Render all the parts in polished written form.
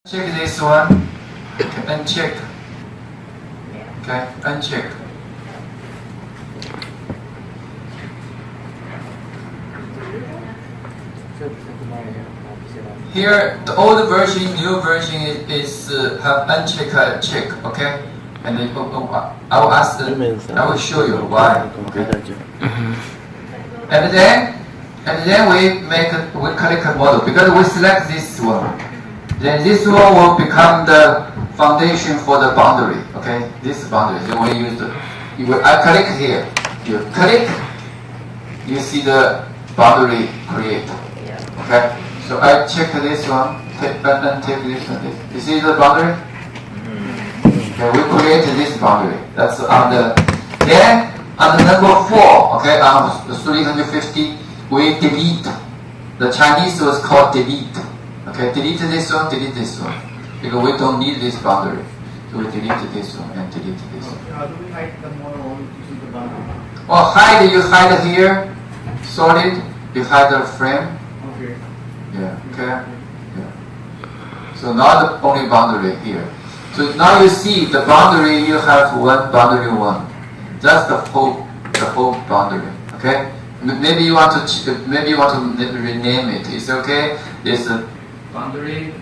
Check this one. Okay, uncheck. Okay, uncheck. Here, the old version, new version is have uncheck and check. Okay, and then I will ask. I will show you why. Okay. And then we click a model because we select this one. Then this one will become the foundation for the boundary. Okay, this boundary. So we use I click here. You click, you see the boundary create. Okay, so I check this one, and take this one. You see the boundary? Okay, we created this boundary. That's on the on the number 4. Okay, on the 350, we delete. The Chinese was called delete. Okay, delete this one, because we don't need this boundary. So we delete this one and delete this one. How do we hide the model using the boundary? Well, hide, you hide here, solid, you hide the frame. Okay. Yeah, okay. Yeah. So now the only boundary here. So now you see the boundary, you have boundary 1. That's the whole boundary. Okay? Maybe you want to rename it. It's okay. This boundary.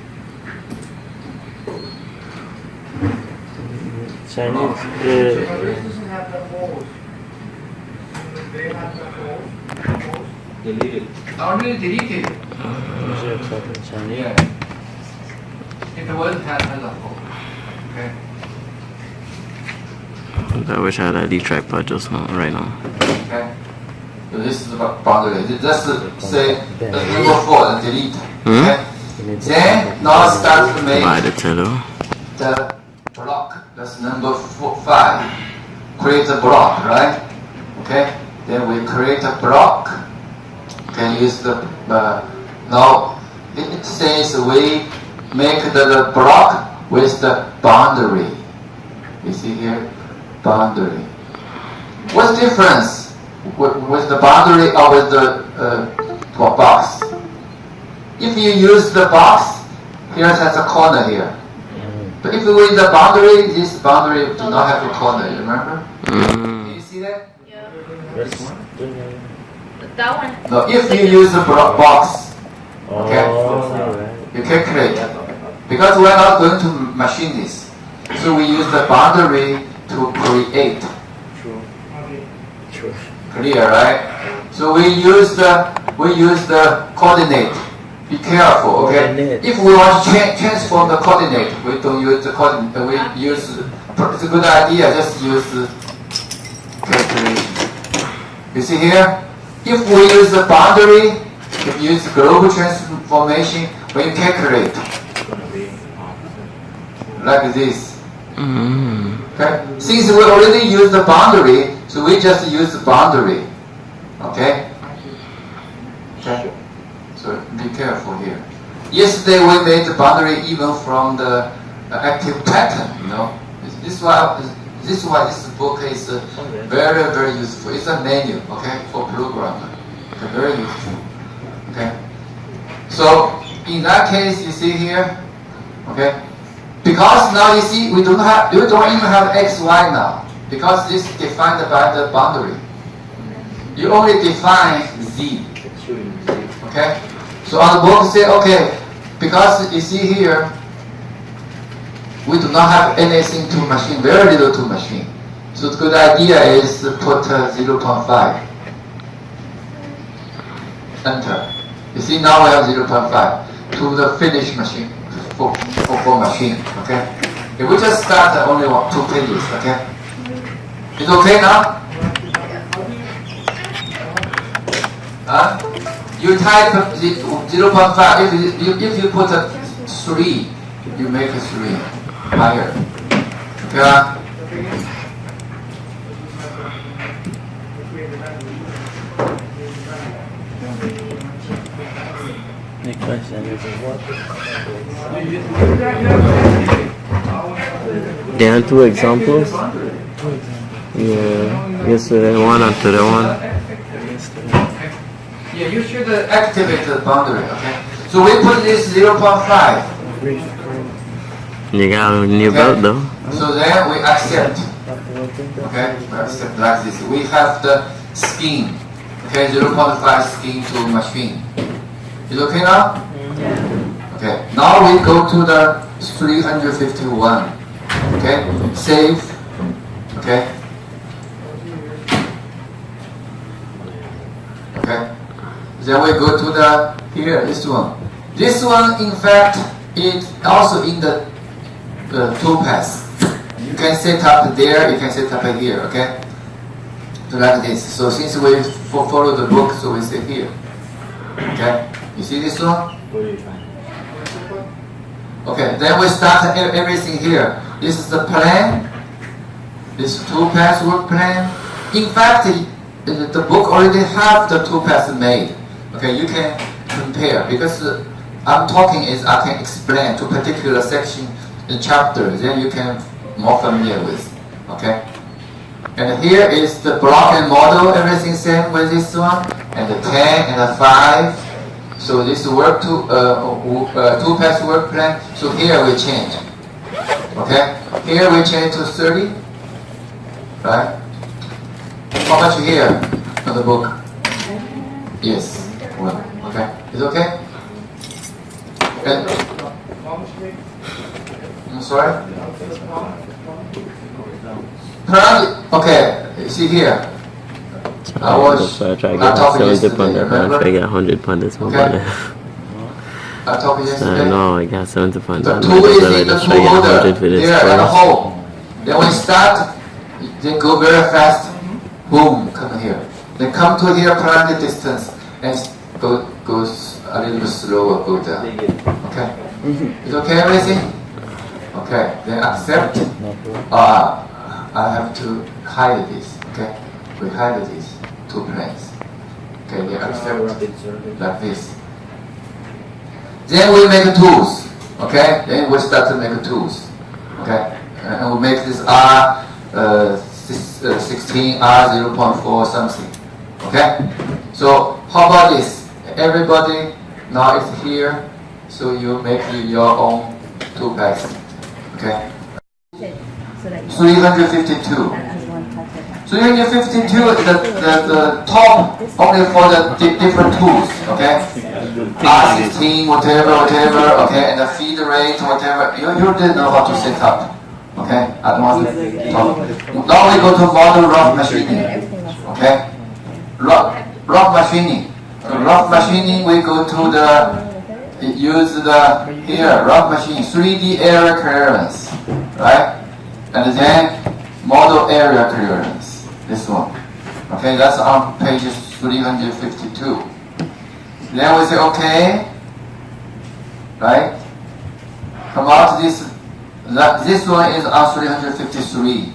Chinese. This doesn't have the holes. They have the holes. Deleted. Already deleted. Chinese. Yeah. If the word has a hole. Okay. I wish I had a D tripod just now, right now. Okay. So this is the boundary. Just say the number 4 and delete. Okay. Then now start to make the block. That's number 5. Create a block, right? Okay. Then we create a block. Can use the now it says we make the block with the boundary. You see here, boundary. What's the difference with the boundary or with the box? If you use the box, here it has a corner here. But if with the boundary, this boundary do not have a corner. You remember? Can you see that? Yeah. Yes. That one. No, if you use the box, okay, Oh, you calculate. Because we're not going to machine this, so we use the boundary to create. True. Clear, right? So we use the coordinate. Be careful, okay? Coordinate. If we want to transform the coordinate, we don't use the coordinate. We use. It's a good idea. Just use calculation. You see here? If we use the boundary, if you use global transformation, when you calculate, like this. Okay? Since we already use the boundary, so we just use the boundary. Okay? Okay? So be careful here. Yesterday we made the boundary even from the active pattern, you know. This is why this book is very, very useful. It's a menu, okay, for programmer. Okay, very useful. Okay. So in that case, you see here, okay, because now you see we don't even have x, y now, because this is defined by the boundary. You only define z. Okay. So on the book say, okay, because you see here, we do not have anything to machine, very little to machine. So the good idea is to put 0.5. Enter. You see now we have 0.5 to the finished machine, for machine, okay? If we just start only 2 pages, okay? It's okay now? Huh? You type 0.5, if you put a 3, you make a 3 higher. Okay? The question is what? There are 2 examples. Yeah, yesterday one and today one. Yeah, you should activate the boundary, okay? So we put this 0.5. You got a new Okay. belt though. So then we accept. Okay, we accept like this. We have the skin. Okay, 0.5 skin to machine. Is okay now? Okay, now we go to the 351. Okay, save. Okay. Okay. Then we go to the here, this one. This one, in fact, is also in the toolpath. You can set up there, you can set up here, okay? So like this. So since we follow the book, so we say here. Okay? You see this one? Okay, then we start everything here. This is the plan. This toolpath work plan. In fact, the book already have the toolpath made. Okay, you can compare because I'm talking is I can explain to particular section in chapter, then you can more familiar with. Okay, and here is the block and model, everything same with this one, and the 10 and the 5. So this work to toolpath work plan. So here we change. Okay, here we change to 30. Right? How much here on the book? Yes. Well, okay. Is it okay? And, I'm sorry? Okay, see here. I was So I try to not get talking 70 yesterday, pound. I remember? try to get 100 pound this one. Okay. I talked yesterday. No, I got 70 pound. The I tool is just in the try to tool get holder. 100 for this There at the first. hole. Then we start, then go very fast. Boom, come here. Then come to here, plan the distance, and goes a little bit slower, go down. Okay? Is okay everything? Okay, then accept. I have to hide this. Okay? We hide these two planes. Okay, they accept like this. Then we make tools. Okay? Then we start to make tools. Okay? And we make this R 16, R 0.4 something. Okay? So how about this? Everybody now it's here, so you make your own toolpath. Okay? 352. 352 the top only for the different tools. Okay? R16, whatever, okay, and the feed rate, whatever. You didn't know how to set up. Okay? I don't want to talk. Now we go to model rough machining. Okay? Rough machining. So rough machining, we go to use the here, rough machine, 3D area clearance. Right? And then model area clearance. This one. Okay, that's on page 352. Then we say okay. Right? Come out this one is on 353.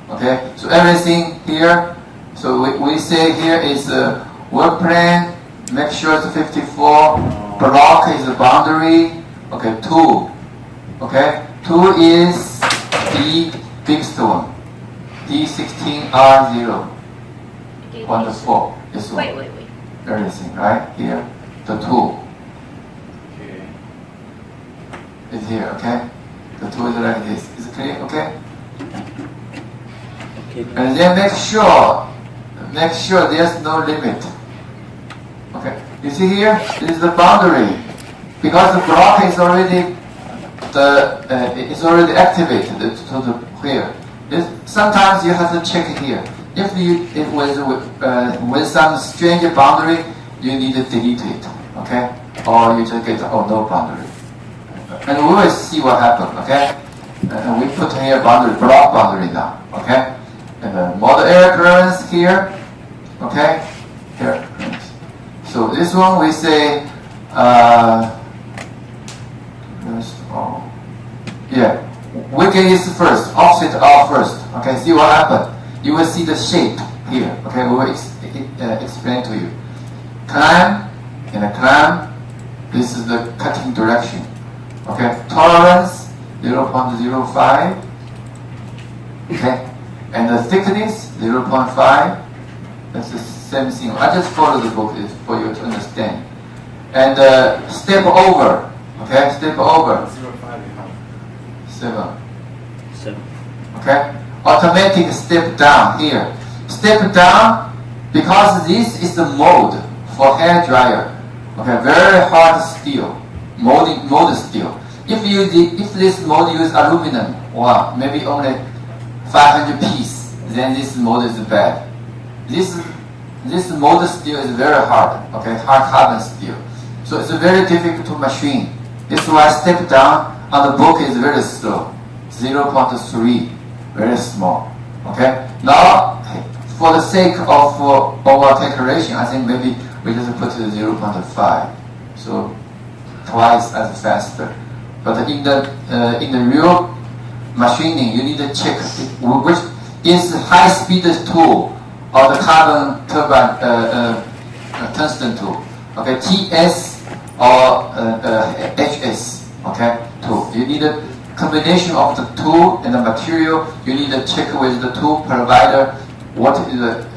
Okay, so everything here. So we say here is a work plan. Make sure it's 54. Block is the boundary. Okay, 2. Okay, 2 is the biggest one. D16R0. 1 to 4. This one. Wait. Everything right here. The 2 is here. Okay. The 2 is like this. Is it clear? Okay. And then make sure there's no limit. Okay. You see here? This is the boundary. Because the block is already it's already activated to the here. Sometimes you have to check here. If with some strange boundary, you need to delete it. Okay? Or you just get no boundary. And we will see what happens. Okay? And we put here block boundary now. Okay? And the model area clearance here. Okay? Here. So this one we say we get this first, offset out first. Okay, see what happened. You will see the shape here. Okay, we will explain to you. Climb and a climb. This is the cutting direction. Okay, tolerance 0.05. Okay, and the thickness 0.5. That's the same thing. I just follow the book for you to understand. And step over. Okay, step over. 7. 7. Okay? Automatic step down here. Step down because this is the mold for hair dryer. Okay, very hard steel, mold steel. If this mold use aluminum or maybe only 500 piece, then this mold is bad. This mold steel is very hard. Okay, hard carbon steel. So it's very difficult to machine. This is why step down on the book is very slow, 0.3, very small. Okay. Now, for the sake of our calculation, I think maybe we just put it 0.5, so twice as faster. But in the real machining, you need to check which is high-speed tool or the carbon turbine tungsten tool. Okay, TS or HS. Okay, tool. You need a combination of the tool and the material. You need to check with the tool provider what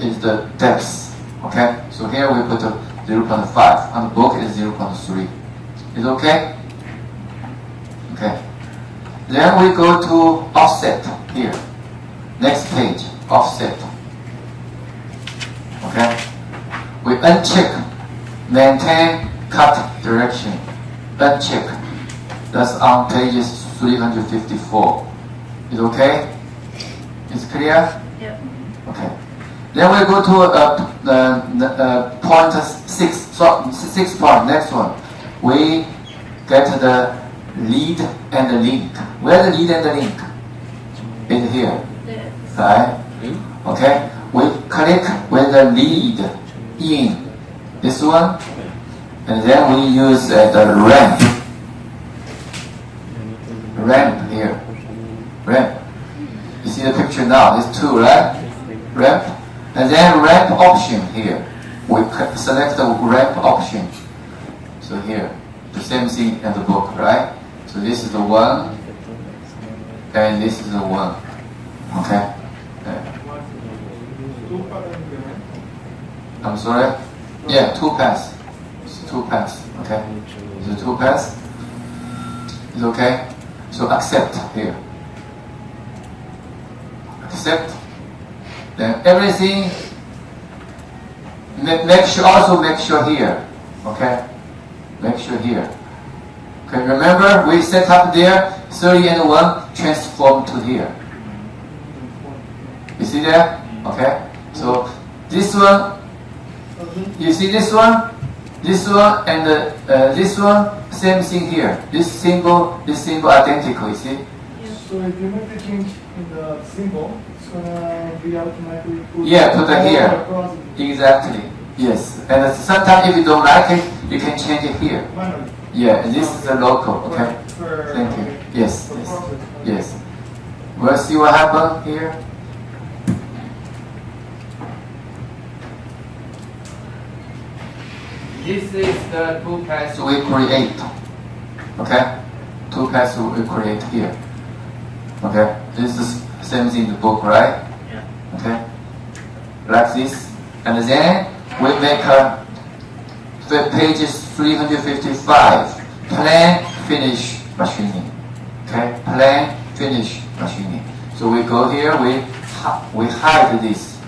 is the depth. Okay, so here we put 0.5. On the book is 0.3. Is okay? Okay. Then we go to offset here. Next page, offset. Okay. We uncheck, maintain cut direction. Uncheck. That's on page 354. Is okay? Is clear? Yep. Okay. Then we go to point 6. So 6 point. Next one. We get the lead and the link. Where the lead and the link? In here. There. Right? Okay. We click with the lead in this one, and then we use the ramp. Ramp here. Ramp. You see the picture now? It's 2, right? Ramp. And then ramp option here. We select the ramp option. So here, the same thing in the book, right? So this is the 1, and this is the 1. Okay? I'm sorry? Yeah, 2 pass. It's 2 pass. Okay? It's a 2 pass. It's okay? So accept here. Accept. Then everything, also make sure here. Okay? Make sure here. Okay, remember we set up there 30 and 1 transform to here. You see there? Okay? So this one, you see this one, and this one, same thing here. This symbol identical, you see? So if you make the change in the symbol, it's gonna be automatically put. Yeah, put it all here. across it. Exactly. Yes. And sometimes if you don't like it, you can change it here. Manually. Yeah, and this is the local, okay? For- Thank you. okay. Yes, For yes, process. yes. We'll see what happened here. This is the 2 paths we create. Okay? 2 paths we create here. Okay? This is same thing in the book, right? Yeah. Okay? Like this. And then we make pages 355. Plan, finish, machining. Okay? Plan, finish, machining. So we go here, we hide this.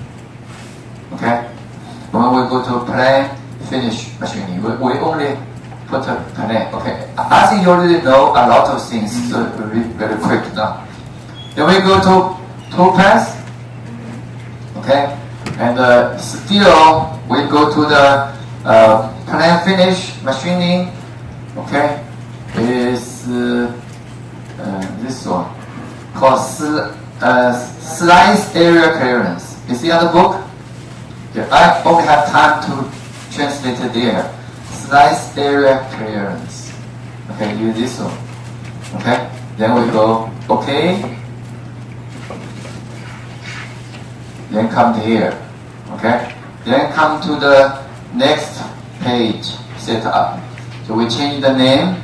Okay? When we go to plan, finish machining, we only put a plan. Okay? I think you already know a lot of things, so very quick now. Then we go to 2 paths. Okay? And still, we go to the plan, finish, machining. Okay? Is this one called slice area clearance. You see on the book? Yeah, I only have time to translate it there. Slice area clearance. Okay, use this one. Okay? Then we go, okay. Then come to here. Okay? Then come to the next page, set up. So we change the name.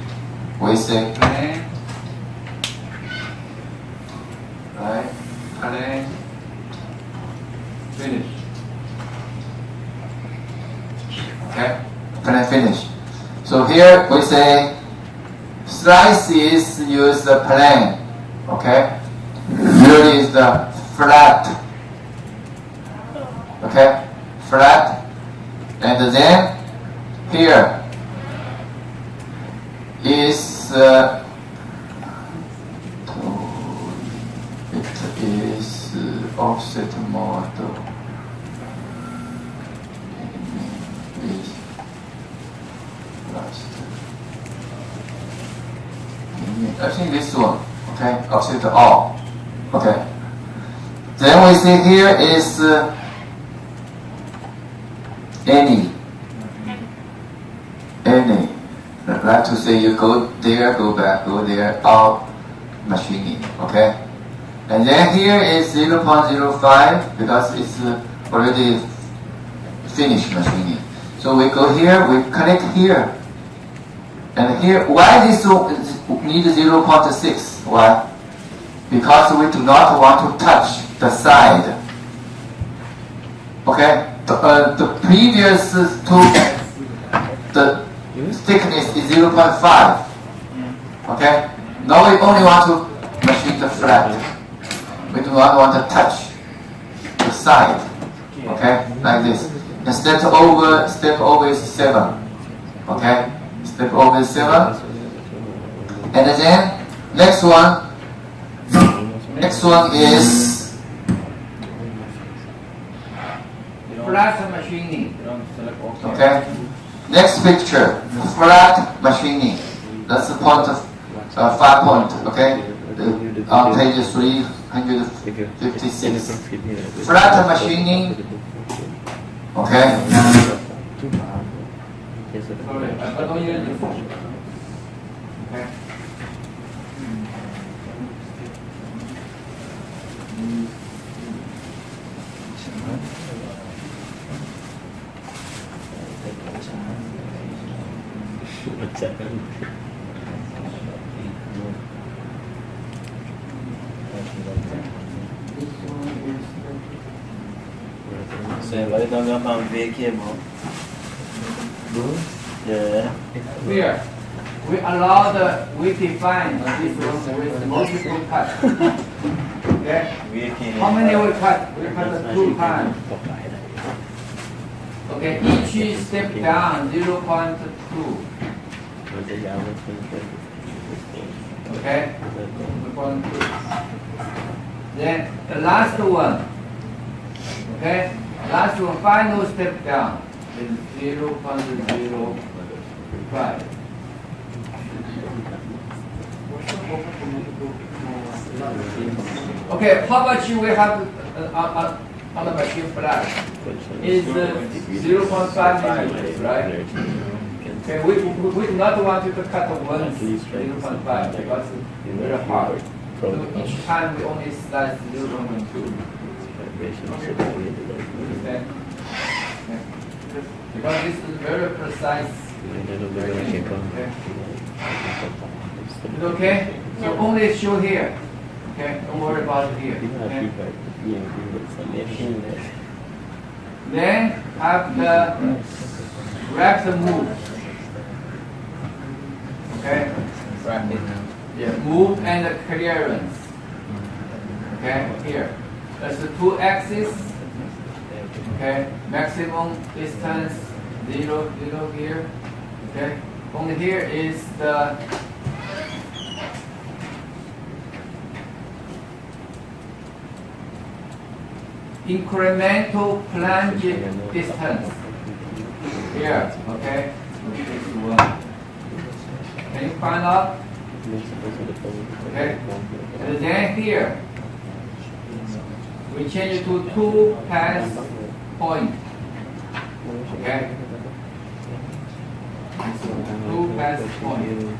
We say plan. Right? Plan. Finish. Okay? Plan finish. So here we say slices use the plan. Okay? Really is the flat. Okay? Flat. And then here is it is offset model. Is I think this one. Okay, offset all. Okay. Then we see here is any. I'd like to say you go there, go back, go there, all machining. Okay. And then here is 0.05 because it's already finished machining. So we go here, we connect here. And here, why this need 0.6? Why? Because we do not want to touch the side. Okay? The previous two, the thickness is 0.5. Okay? Now we only want to machine the flat. We do not want to touch the side. Okay? Like this. And step over is 7. Okay? Step over is 7. And then next one is flat machining. okay. Next picture, flat machining. That's the point of 5 point. Okay, on page 356. Flat machining. Okay. Sorry, I don't use this. Okay. Você vai dar minha mão ver aqui, irmão. Yeah. Here, we define this one with multiple cuts. Okay? How many we cut? We cut 2 times. Okay, each step down 0.2. Okay? 0.2. Then the last one. Okay? Last one, final step down is 0.05. Okay, how much we have on the machine flash? Is 0.5 millimeters, right? Okay, we do not want you to cut once 0.5 because it's very hard. So each time we only slice 0.2. Okay. Because this is very precise. Okay. It's okay? So only show here. Okay? Don't worry about it here. Okay? Then have the rapid move. Okay? Rapid. Yeah, move and the clearance. Okay? Here. That's the 2 axes. Okay? Maximum distance 0 here. Okay? Only here is the incremental plunge distance. Here, okay? This one. Can you find out? Okay? And then here, we change it to 2 pass point. Okay? 2 pass point.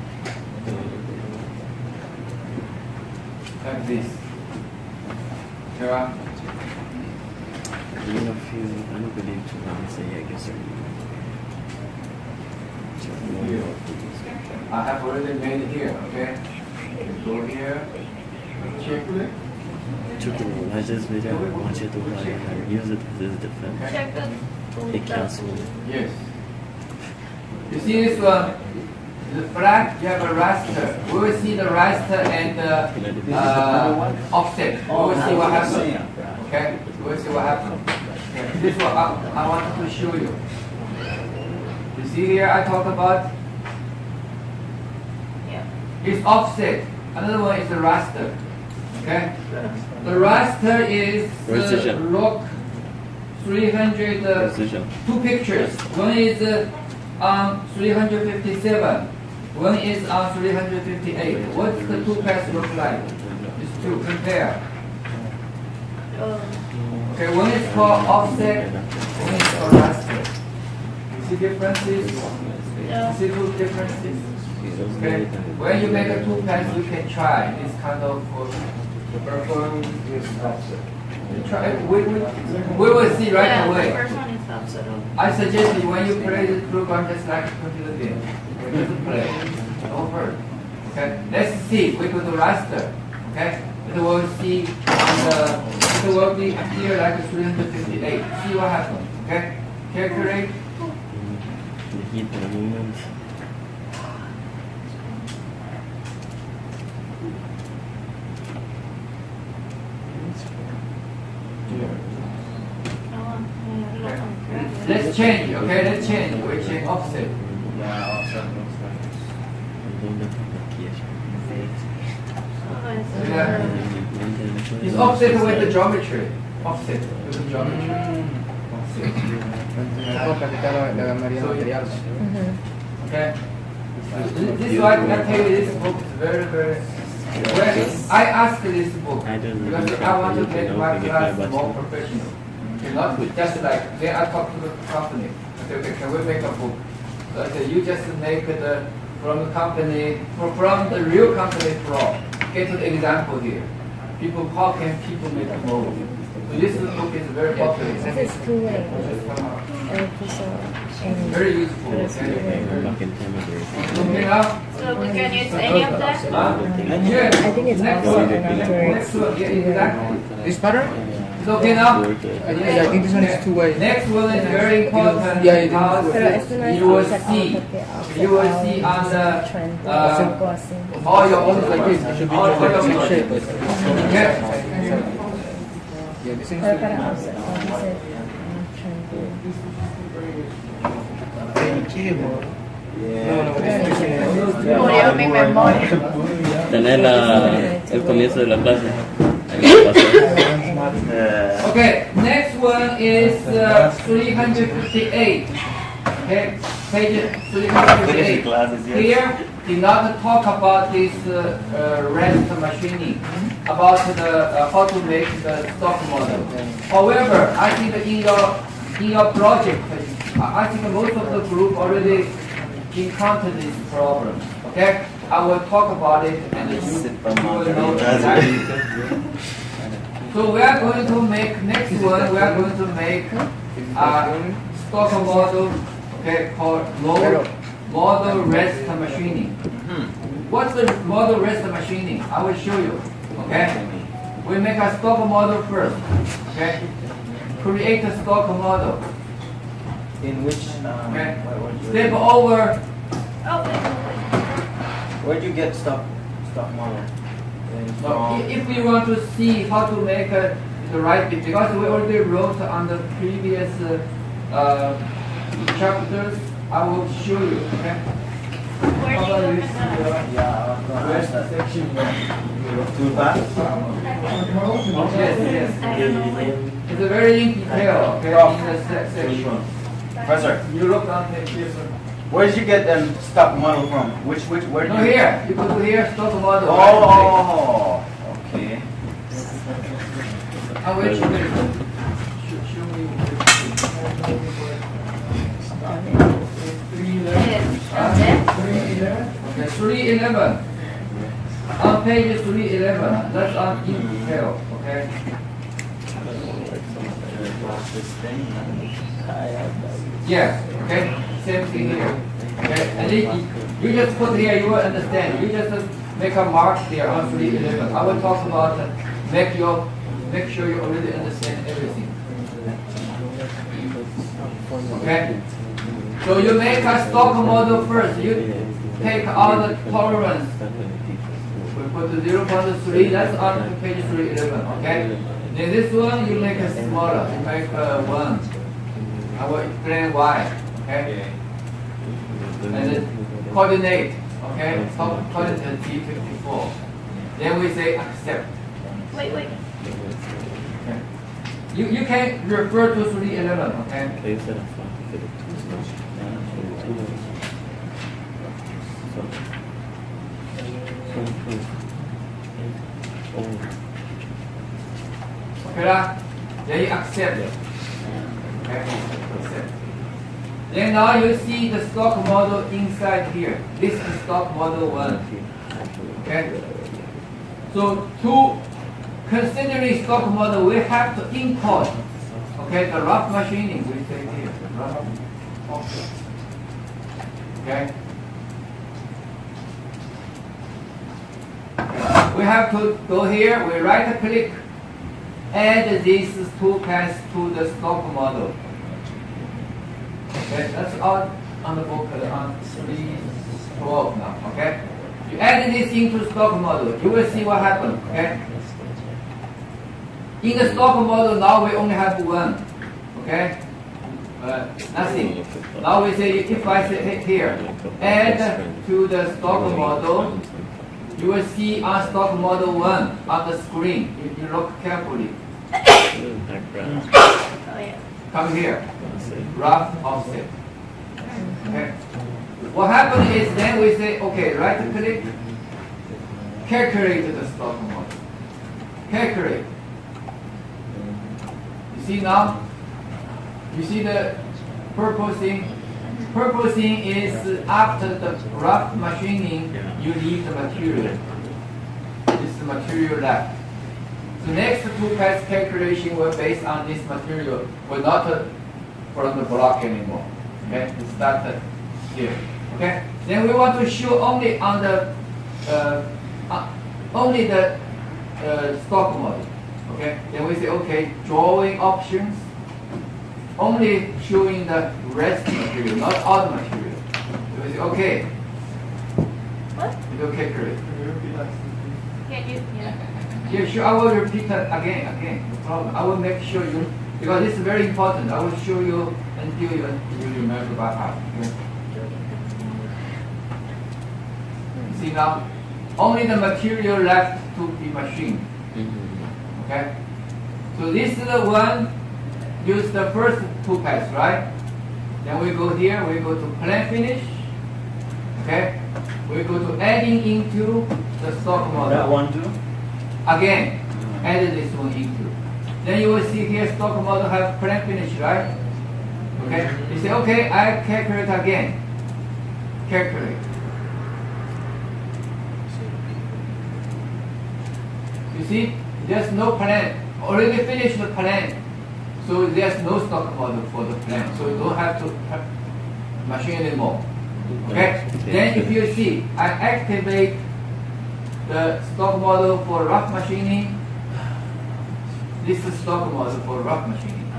Like this. Here. I don't believe to say I guess I have already made it here, okay? Go here, check it. I just video watch it over and use it as defense. Check it. It cancels. Yes. You see this one? The black, you have a raster. We will see the raster and the offset. We will see what happens. Okay, we will see what happens. Okay. This is what I wanted to show you. You see here, I talk about it's offset. Another one is the raster. Okay, the raster is Precision. log 300. Precision. Two pictures. One is on 357. One is on 358. What's the two paths look like? These two compare. Okay, one is called offset. One is called raster. You see differences? You see two differences? Okay. When you make a two paths, you can try this kind of perform this offset. Try. We will see right Yeah, away. the first one is upside down. I suggest you when you play this program just like a computer game. Just play. Over. Okay. Let's see. We go to raster. Okay. It will see on the it will be here like 358. See what happens. Okay. Calculate. The heat and the movement. Let's change. Okay. Let's change. We change offset. It's offset with the geometry. Offset with the geometry. Offset. Okay. This is why I tell you this book is very, very. When I asked this book I don't know. because I want to make my class more professional. Okay, not just like then I talk to the company. I say, okay, can we make a book? So I said, you just make the from the company from the real company floor. Get to the example here. People, how can people make a mold? So this book is very popular. This is two-way. Very useful. Okay. Back in time of Okay now. So we can use any of that? Yeah. I think it's Next also one. another. Next one. Yeah, exactly. This pattern? It's okay now. Yeah, I think this one is two-way. Next one is very important Yeah, it is. because Pero esto no es you will offset see. out porque You will see on the Cinco así. all your One is like this, it should be all just like your this shape. Okay. Yeah, this is Pero para offset, offset, triangle. No, this is Murió mi memoria. Tener el comienzo de la clase. Okay. Next one is 358. Okay. Page 358. Here, did not talk about this rest machining, about the how to make the stock model. However, I think in your project, I think most of the group already encountered this problem. Okay, I will talk about it and you will know exactly. So we are going to make next one. We are going to make a stock model. Okay, called model rest machining. What's the model rest machining? I will show you. Okay, we make a stock model first. Okay, create a stock model. In which, Okay, step over. Oh, where'd you get stock model? If we want to see how to make the right bit, because we already wrote on the previous chapters, I will show you. Okay. where do you open that? Yeah, Where's the section? toolpath? Yes. I don't know where. It's a very in detail. Okay, in the section. Professor, You look on the here. where did you get them stock model from? Where No, did you? here. You go to here, stock model. Oh, okay. I will show you. Show me. Yes, that's it. 311. Okay, 311. On page 311. That's on in detail. Okay. Yes. Okay. Same thing here. Okay. And then you just put here. You will understand. You just make a mark there on 311. I will talk about make sure you already understand everything. Okay. So you make a stock model first. take all the tolerance. We put the 0.3, that's on page 311, okay? Then this one, you make it smaller, you make 1. I will explain why, okay? And then coordinate, okay? Top coordinate T54. Then we say accept. Wait, wait. Okay. You can refer to 311, okay? Okay lah? Then you accept. Okay, accept. Then now you see the stock model inside here. This is stock model 1. Okay? So considering stock model, we have to import, okay, the rough machining, we say here, rough offset. Okay? We have to go here, we right click, add these two paths to the stock model. Okay, that's all on the book on 312 now, okay? You add this into stock model, you will see what happens, okay? In the stock model, now we only have 1, okay? Nothing. Now we say, if I say here, add to the stock model, you will see on stock model 1 on the screen, if you look carefully. Oh, yeah. Come here, rough offset. Okay. What happens is then we say, okay, right click, calculate the stock model. Calculate. You see now? You see the purple thing? Purple thing is after the rough machining, you leave the material. This is the material left. The next two pass calculation were based on this material, were not from the block anymore. Okay, we started here. Okay, then we want to show only on the stock model. Okay, then we say okay, drawing options, only showing the rest material, not all the material. So we say okay. What? You do calculate. Yeah. Yeah, sure. I will repeat that again. No problem. I will make sure you, because this is very important. I will show you until you remember by heart. Okay? See now, only the material left to be machined. Okay. So this is the one. Use the first two paths, right? Then we go here. We go to plan finish. Okay. We go to adding into the stock model. That one too? Again, add this one into. Then you will see here stock model have plan finish, right? Okay. You say, okay, I calculate again. Calculate. You see, there's no plan. Already finished the plan. So there's no stock model for the plan. So you don't have to machine anymore. Okay? Then if you see, I activate the stock model for rough machining. This is stock model for rough machining.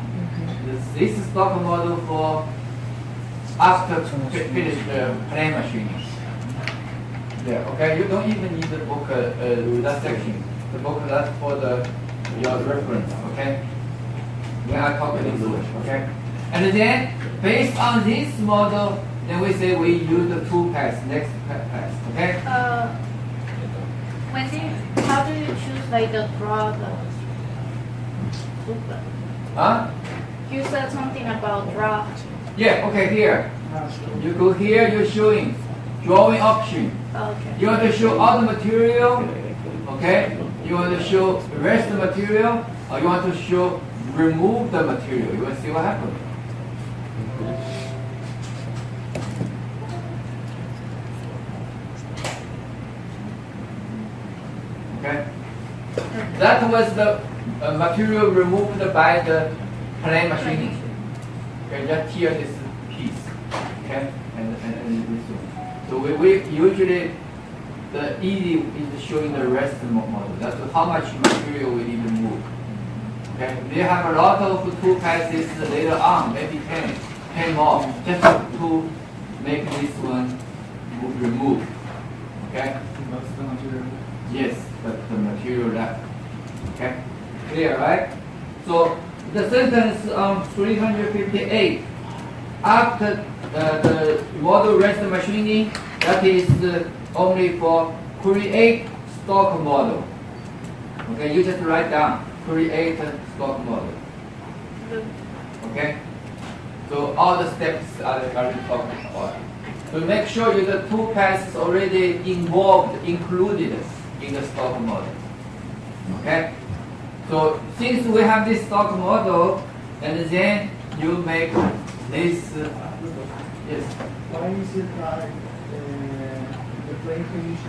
This is stock model for after finish the plain machining. Yeah, okay. You don't even need the book that section. The book that's for your reference. Okay. When I talk in English. Okay. And then based on this model, then we say we use the two paths, next path. Okay. How do you choose like the draw the super? Huh? You said something about draw. Yeah, okay, here. You go here, you're showing drawing option. Okay. You want to show all the material, okay? You want to show the rest of the material, or you want to show remove the material. You want to see what happens. Okay? That was the material removed by the plain machining. Okay, just tear this piece. Okay, and this one. So we usually the easy is showing the rest model. That's how much material we need to move. Okay, we have a lot of tool passes later on, maybe 10 more, just to make this one remove. Okay? Yes, but the material left. Okay? Clear, right? So the sentence on 358, after the model rest machining, that is only for create stock model. Okay, you just write down create stock model. Okay? So all the steps are already talked about. So make sure the two paths already included in the stock model. Okay? So since we have this stock model, and then you make this, yes. Why is it like the plane finish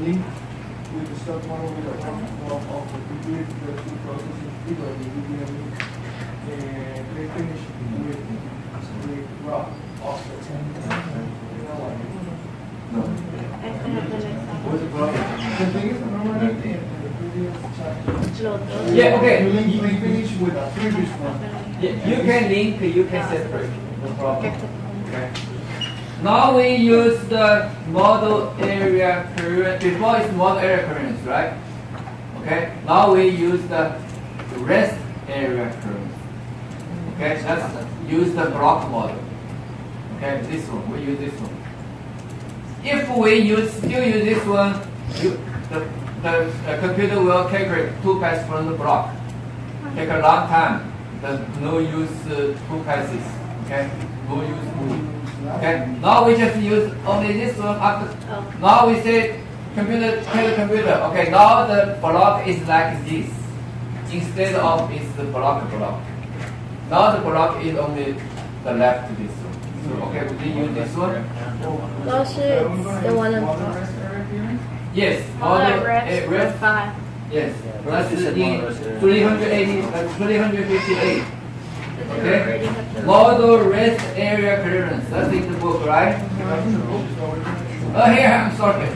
linked with the stock model with the one of the complete the two processes because you didn't link plane finish with rock of the 10? You know what? No. I can have the next one. What's the problem? The thing is, normally in the previous chapter, Yeah, okay. you link plane finish with the previous one. Yeah, you can link, you can separate. No problem. Okay. Now we use the model area clearance. Before it's model area clearance, right? Okay. Now we use the rest area clearance. Okay. Let's use the block model. Okay. This one. We use this one. If we still use this one, the computer will calculate two passes from the block. Take a long time. There's no use two passes. Okay. No use. Okay. Now we just use only this one. After now we say computer tell the computer. Okay. Now the block is like this instead of it's the block. Now the block is only the left this one. So okay, we use this one. 老师 the one on top. Yes. Model Rest. rest 5. Yes. That's in 380, 358. Okay. Model rest area clearance. That's in the book, right? Oh, here, I'm sorry.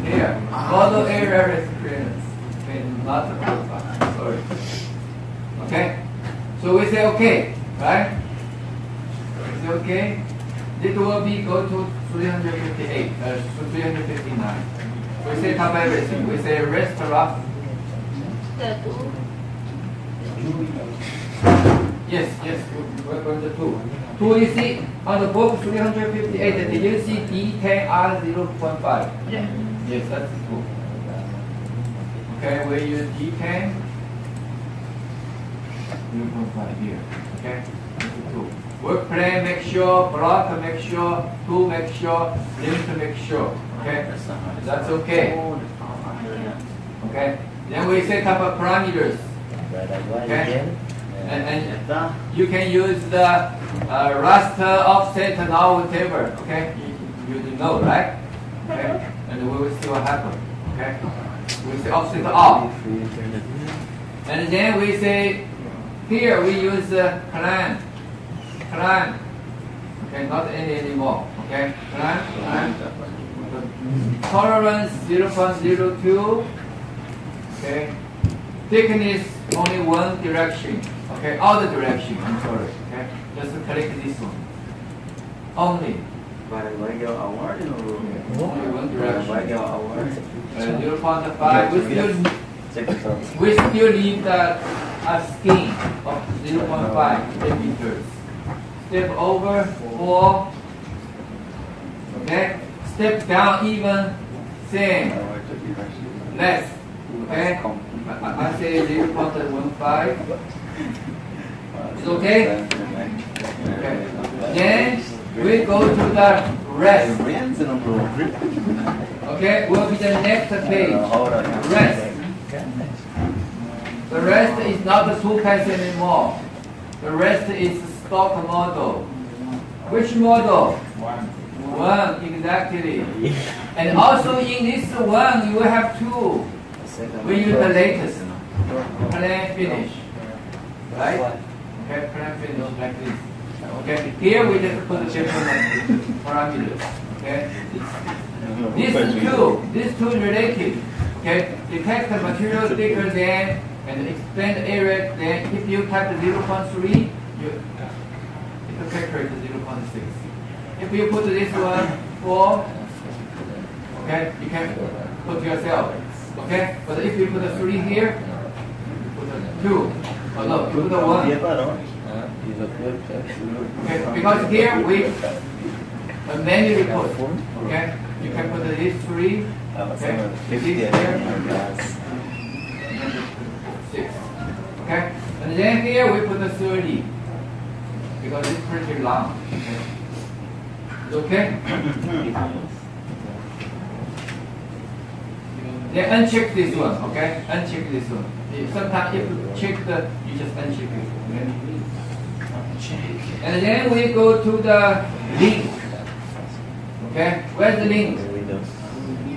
Here. Model area rest clearance. Okay, not the book. Sorry. Okay. So we say okay, right? We say okay. It will be go to 358, to 359. We say top everything. We say rest rough. The 2. Yes, we're going to 2. 2 you see on the book 358, did you see D10R 0.5? Yeah. Yes, that's 2. Okay, we use D10 0.5 here. Okay, that's 2. Work plan, make sure, block, make sure, 2, make sure, limit, make sure. Okay, that's okay. Okay, then we set up parameters. Okay. And you can use the raster offset now whatever, okay? You know, right? Okay? And we will see what happens, okay? We say offset off. And then we say, here we use plan. Okay, not any anymore, okay? Plan. Tolerance 0.02, okay? Thickness only one direction. Okay, other direction, I'm sorry. Okay, just click this one. Only. Only one direction. 0.5. We still leave the skin of 0.5 millimeters. Step over 4. Okay. Step down even same. Less. Okay. I say 0.15. It's okay? Okay. Then we go to the rest. Okay, will be the next page. Rest. The rest is not the 2 pass anymore. The rest is stock model. Which model? 1, exactly. And also in this one, you will have 2. We use the latest. Plan finish. Right? Okay, plan finish like this. Okay, here we just put the different parameters. Okay, these two related. Okay, detect the material thicker than and expand area. Then if you type 0.3, it will calculate 0.6. If you put this one 4, Okay, you can put yourself. Okay, but if you put a 3 here, put a 2. Oh no, you put a 1. Okay, because here we manually put. Okay, you can put this 3. Okay, this here. 6. Okay, and then here we put the 30 because it's pretty long. Okay. Then uncheck this one. Okay, uncheck this one. Sometimes if you check you just uncheck it. Okay? And then we go to the link. Okay, where's the link?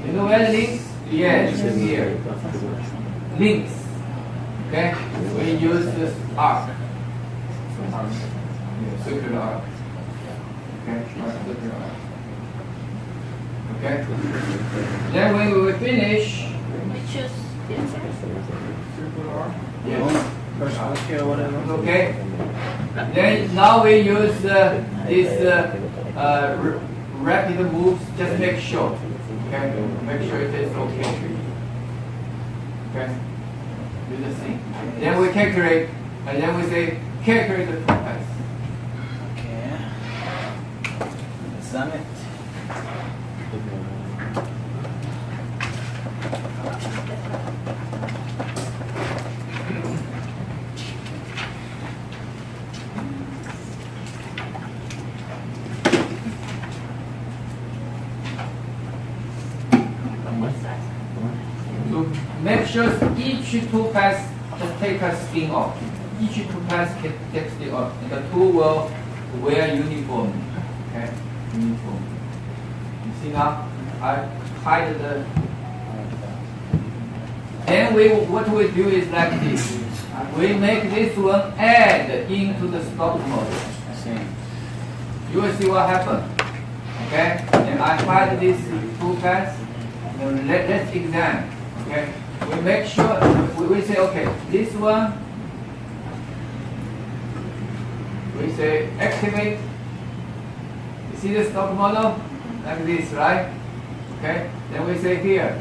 You know where the link? Yes, it's here. Links. Okay, we use this arc. Circular arc. Okay, circular arc. Okay. Then when we finish, We choose this. yes. Okay. Then now we use this rapid moves. Just make sure. Okay. Make sure it is okay. Okay. Do the same. Then we calculate, and then we say calculate the pass. Okay. Summit. So make sure each 2 pass just take a skin off. Each 2 pass takes it off, and the 2 will wear uniform. Okay, uniform. You see now, I hide the. Then what we do is like this. We make this one add into the stock model. You will see what happens. Okay, and I hide this 2 pass. Then let's examine. Okay, we make sure we say okay. This one we say activate. You see the stock model like this, right? Okay, then we say here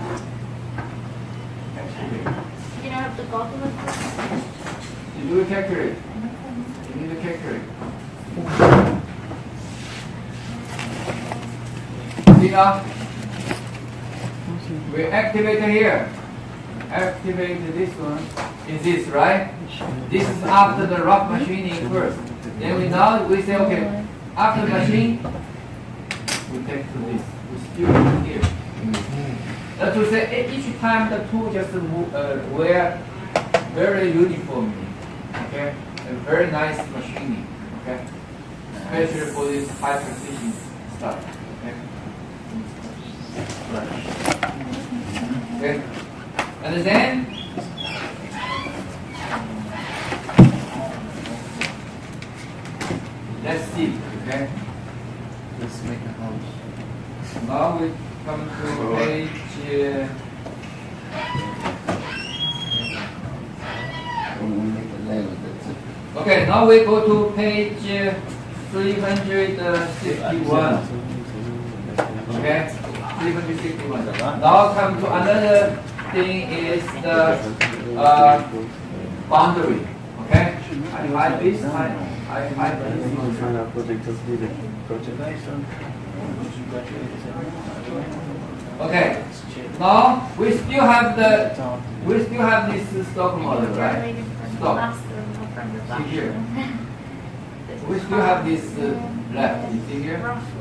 activate. You don't have to go to the first. You do a calculate. You need to calculate. See now? We activate here. Activate this one. Is this right? This is after the rough machining first. Then we say okay. After machine, we take to this. We still here. That to say each time the tool just move, wear very uniformly. Okay, and very nice machining. Okay, especially for this high precision stuff. Okay. Okay, and then let's see. Okay, Let's make a house. now we come to page. Okay, now we go to page 361. Okay, 361. Now come to another thing is the boundary. Okay, I hide this. I hide this. Okay, now we still have this stock model, right? Stock. See here. We still have this left. You see here?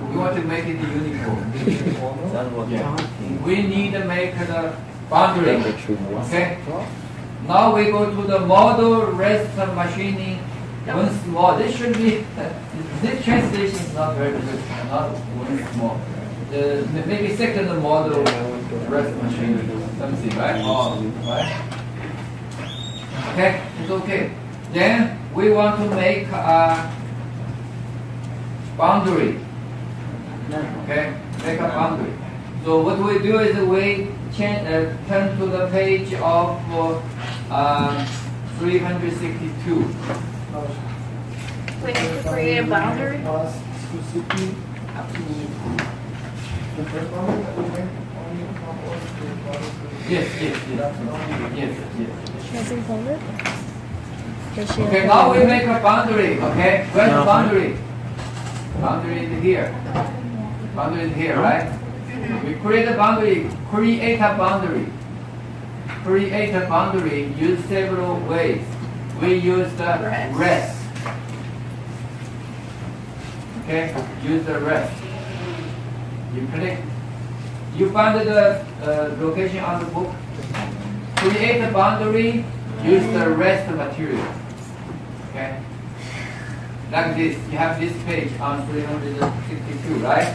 We want to make it uniform. Yeah. We need to make the boundary. Okay. Now we go to the model rest machining once more. This should be this translation is not very good. Not once more. Maybe second model rest machining something, right? Oh, right. Okay, it's okay. Then we want to make a boundary. Okay, make a boundary. So what we do is we turn to the page of 362. We have to create a boundary. Specifically to the first boundary that we made on Yes, yes, yes. Yes, yes. She hasn't folded? Does she Okay, have now we folded? make a boundary, okay? Where's the boundary? Boundary is here. Boundary is here, right? We create a boundary, create a boundary. Create a boundary, use several ways. We use the rest. Okay, use the rest. You click. You find the location on the book. Create a boundary, use the rest material. Okay? Like this, you have this page on 362, right?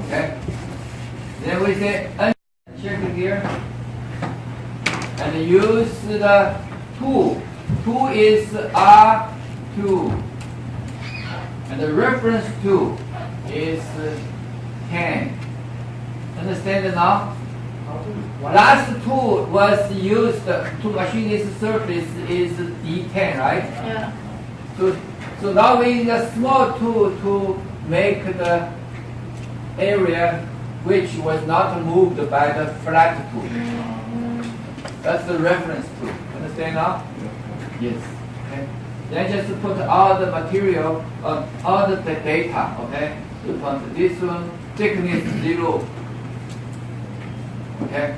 Okay? Then we say, check here, and use the tool. Tool is R2, and the reference tool is 10. Understand it now? Last tool was used to machine this surface is D10, right? Yeah. So now we need a small tool to make the area which was not moved by the flat tool. That's the reference tool. Understand now? Yes. Okay. Then just put all the material, all the data, okay? You put this one, thickness 0. Okay?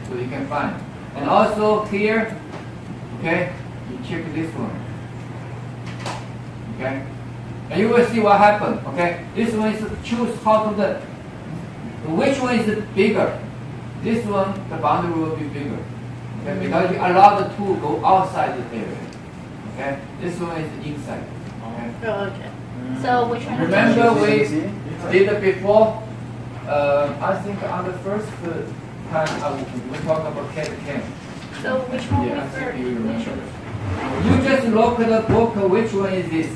So you can find. And also here, okay, you check this one. Okay? And you will see what happened. Okay? This one is choose how to which one is bigger? This one, the boundary will be bigger. Okay? Because you allow the tool go outside the area. Okay? This one is inside. Okay? Oh, okay. So which one? Remember we did it before? I think on the first time we talked about CAD cam. So which one Yeah, I we think you first? remember. You just look at the book. Which one is this?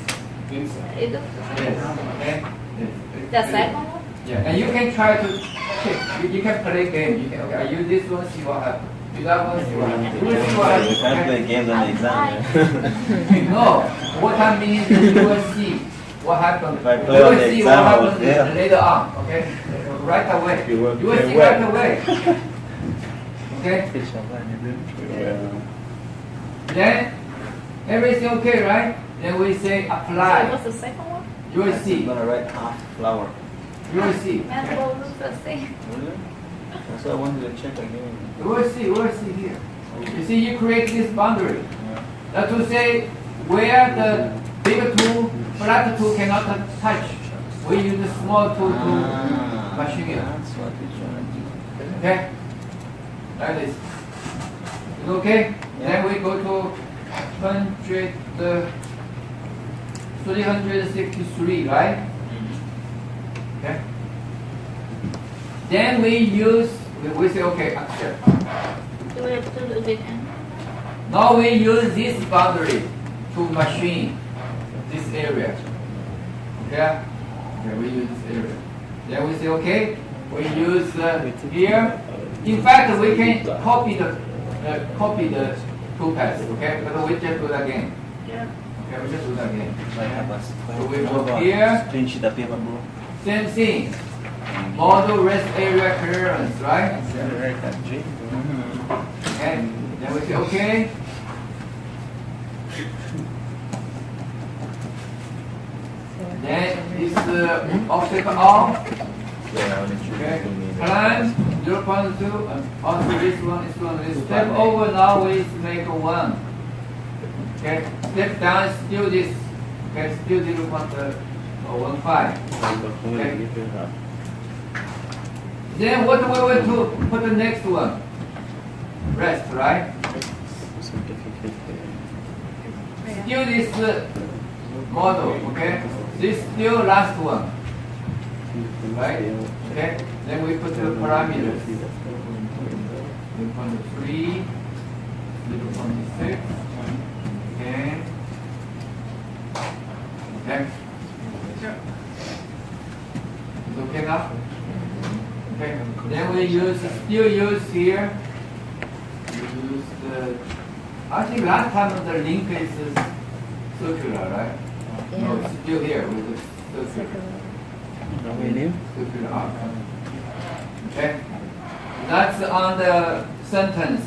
It looks the same. Yes. Okay. Yes. The second one? Yeah, and you can try to check. You can play game. You can, okay, I use this one, see what happens. Use that one, see what happens. You will see what happens. You can't Okay? play games on the exam. No, what I mean is that you will see what happens. If I play You on will the see exam, what I will happens fail. later on. Okay, right away. You will You will play see well. right away. Okay. Yeah. Then everything okay, right? Then we say So apply. what's the second one? You will I'm see. gonna write half flower. You will see. And Okay? both look the same. Really? That's why I wanted to check again. You will see. You will see here. You see, you create this boundary. Yeah. That to say where the bigger tool, flat tool cannot touch. We use the small tool to machine it. That's what we're trying to do. Okay? Like this. It's okay? Then we go to 363, right? Okay? Then we use, we say, okay, accept. Do we have to do it again? Now we use this boundary to machine this area. Okay? Okay, we use this area. Then we say, okay, we use here. In fact, we can copy the toolpath, okay? But we just do that again. Yeah. Okay, we just do that again. Vai, rapaz. So we go here, Print da paper, bro. same thing. Model rest area clearance, right? Okay. Then we say, okay. Then this obstacle off. Yeah, only two Okay. people need it. Climb 0.2 and also this one is one. Step over now is make 1. Okay. Step down still this. Okay. Still 0.15. Then what we will do? Put the next one. Rest, right? Still this model. Okay. This still last one. Right? Okay. Then we put the parameters. 0.3, 0.6. Okay. Okay. It's okay now? Okay. Then we still use here. We use the, I think last time the link is circular, right? No, it's still here with the circular. Circular outcome. Okay, that's on the sentence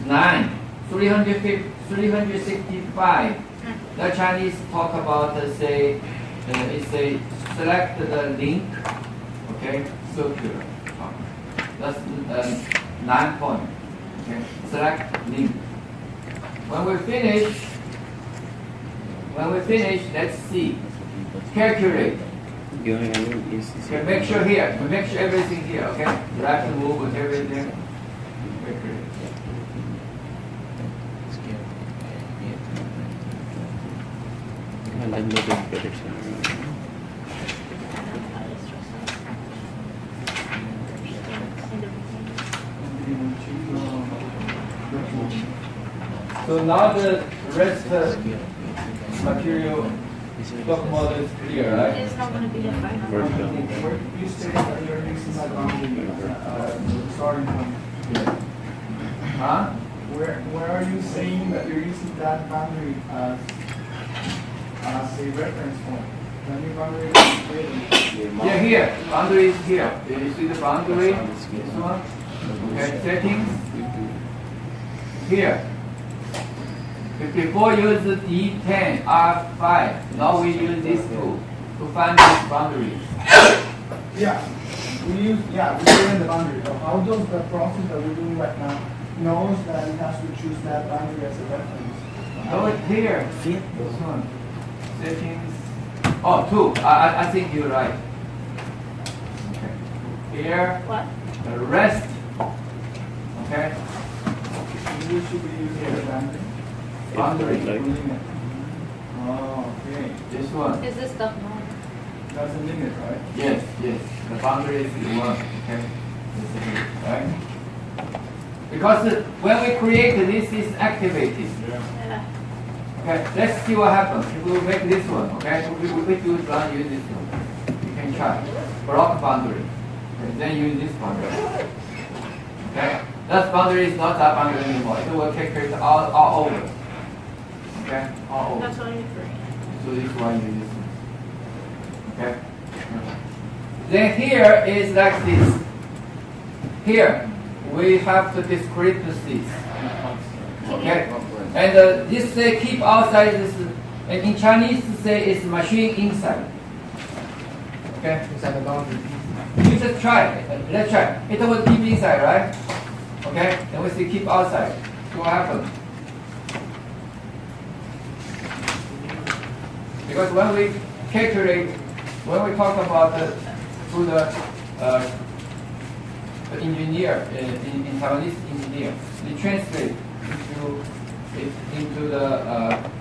9, 365. The Chinese talk about say it say select the link. Okay, circular. That's 9 point. Okay, select link. When we finish, let's see. Calculate. Okay, make sure here. Make sure everything here. Okay, drag and move with everything. Calculate. So now the rest material stock model is clear, right? It's not gonna be a final. You stated that you're using that boundary, starting point. Huh? Where are you saying that you're using that boundary as a reference point? The new boundary is created. Yeah, here. Boundary is here. You see the boundary? This one. Okay, settings. Here. Before use the D10, R5. Now we use this tool to find this boundary. Yeah, we're in the boundary. So how does the process that we're doing right now knows that it has to choose that boundary as a reference? Oh, it's here. This one. Settings. Oh, 2. I think you're right. Okay. Here. What? The rest. Okay. We should be using the boundary. Boundary. Oh, okay. This one. Is this the norm? That's a limit, right? Yes. The boundary is 1. Okay. This is it, right? Because when we create this is activated. Yeah. Okay. Let's see what happens. We will make this one. Okay. We use this one. You can try. Block boundary. Okay. Then use this boundary. Okay. That boundary is not that boundary anymore. It will calculate all over. Okay. All over. That's only for. So this one you use. Okay. Then here is like this. Here we have the discrepancies. Okay. And this say keep outside this, and in Chinese say it's machine inside. Okay. Inside the boundary. You just try. Let's try. It will keep inside, right? Okay. Then we say keep outside. So what happens? Because when we calculate, when we talk about the engineer in Taiwanese engineer, they translate into the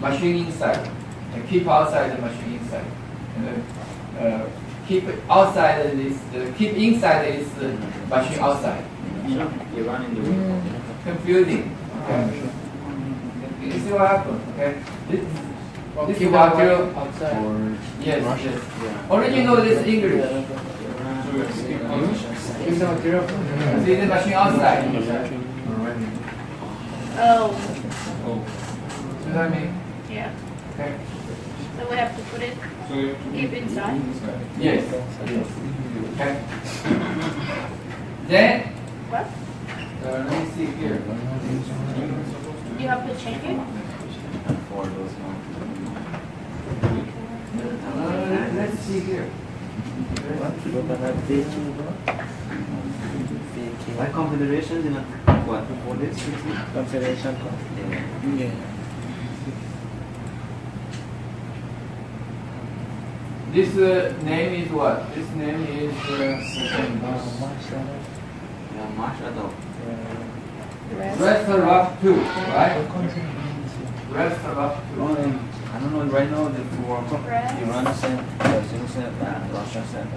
machine inside and keep outside the machine inside. And keep outside is keep inside is machine outside. You run in the Confusing. Okay. You see what happens? Okay. This Keep is what you. outside. Yes. Original is English. Keep the material. See the machine outside. Oh, See what I mean? yeah. Okay. So we have to put it deep inside. Yes. Okay. Then What? let me see here. You have to change it? Let's see here. Why confederations in a what? For this? Confederation. Yeah. This name is what? This name is Restaurant 2, right? Restaurant 2. I don't know right now the Rest. Iran said, Brazil said, Russia said,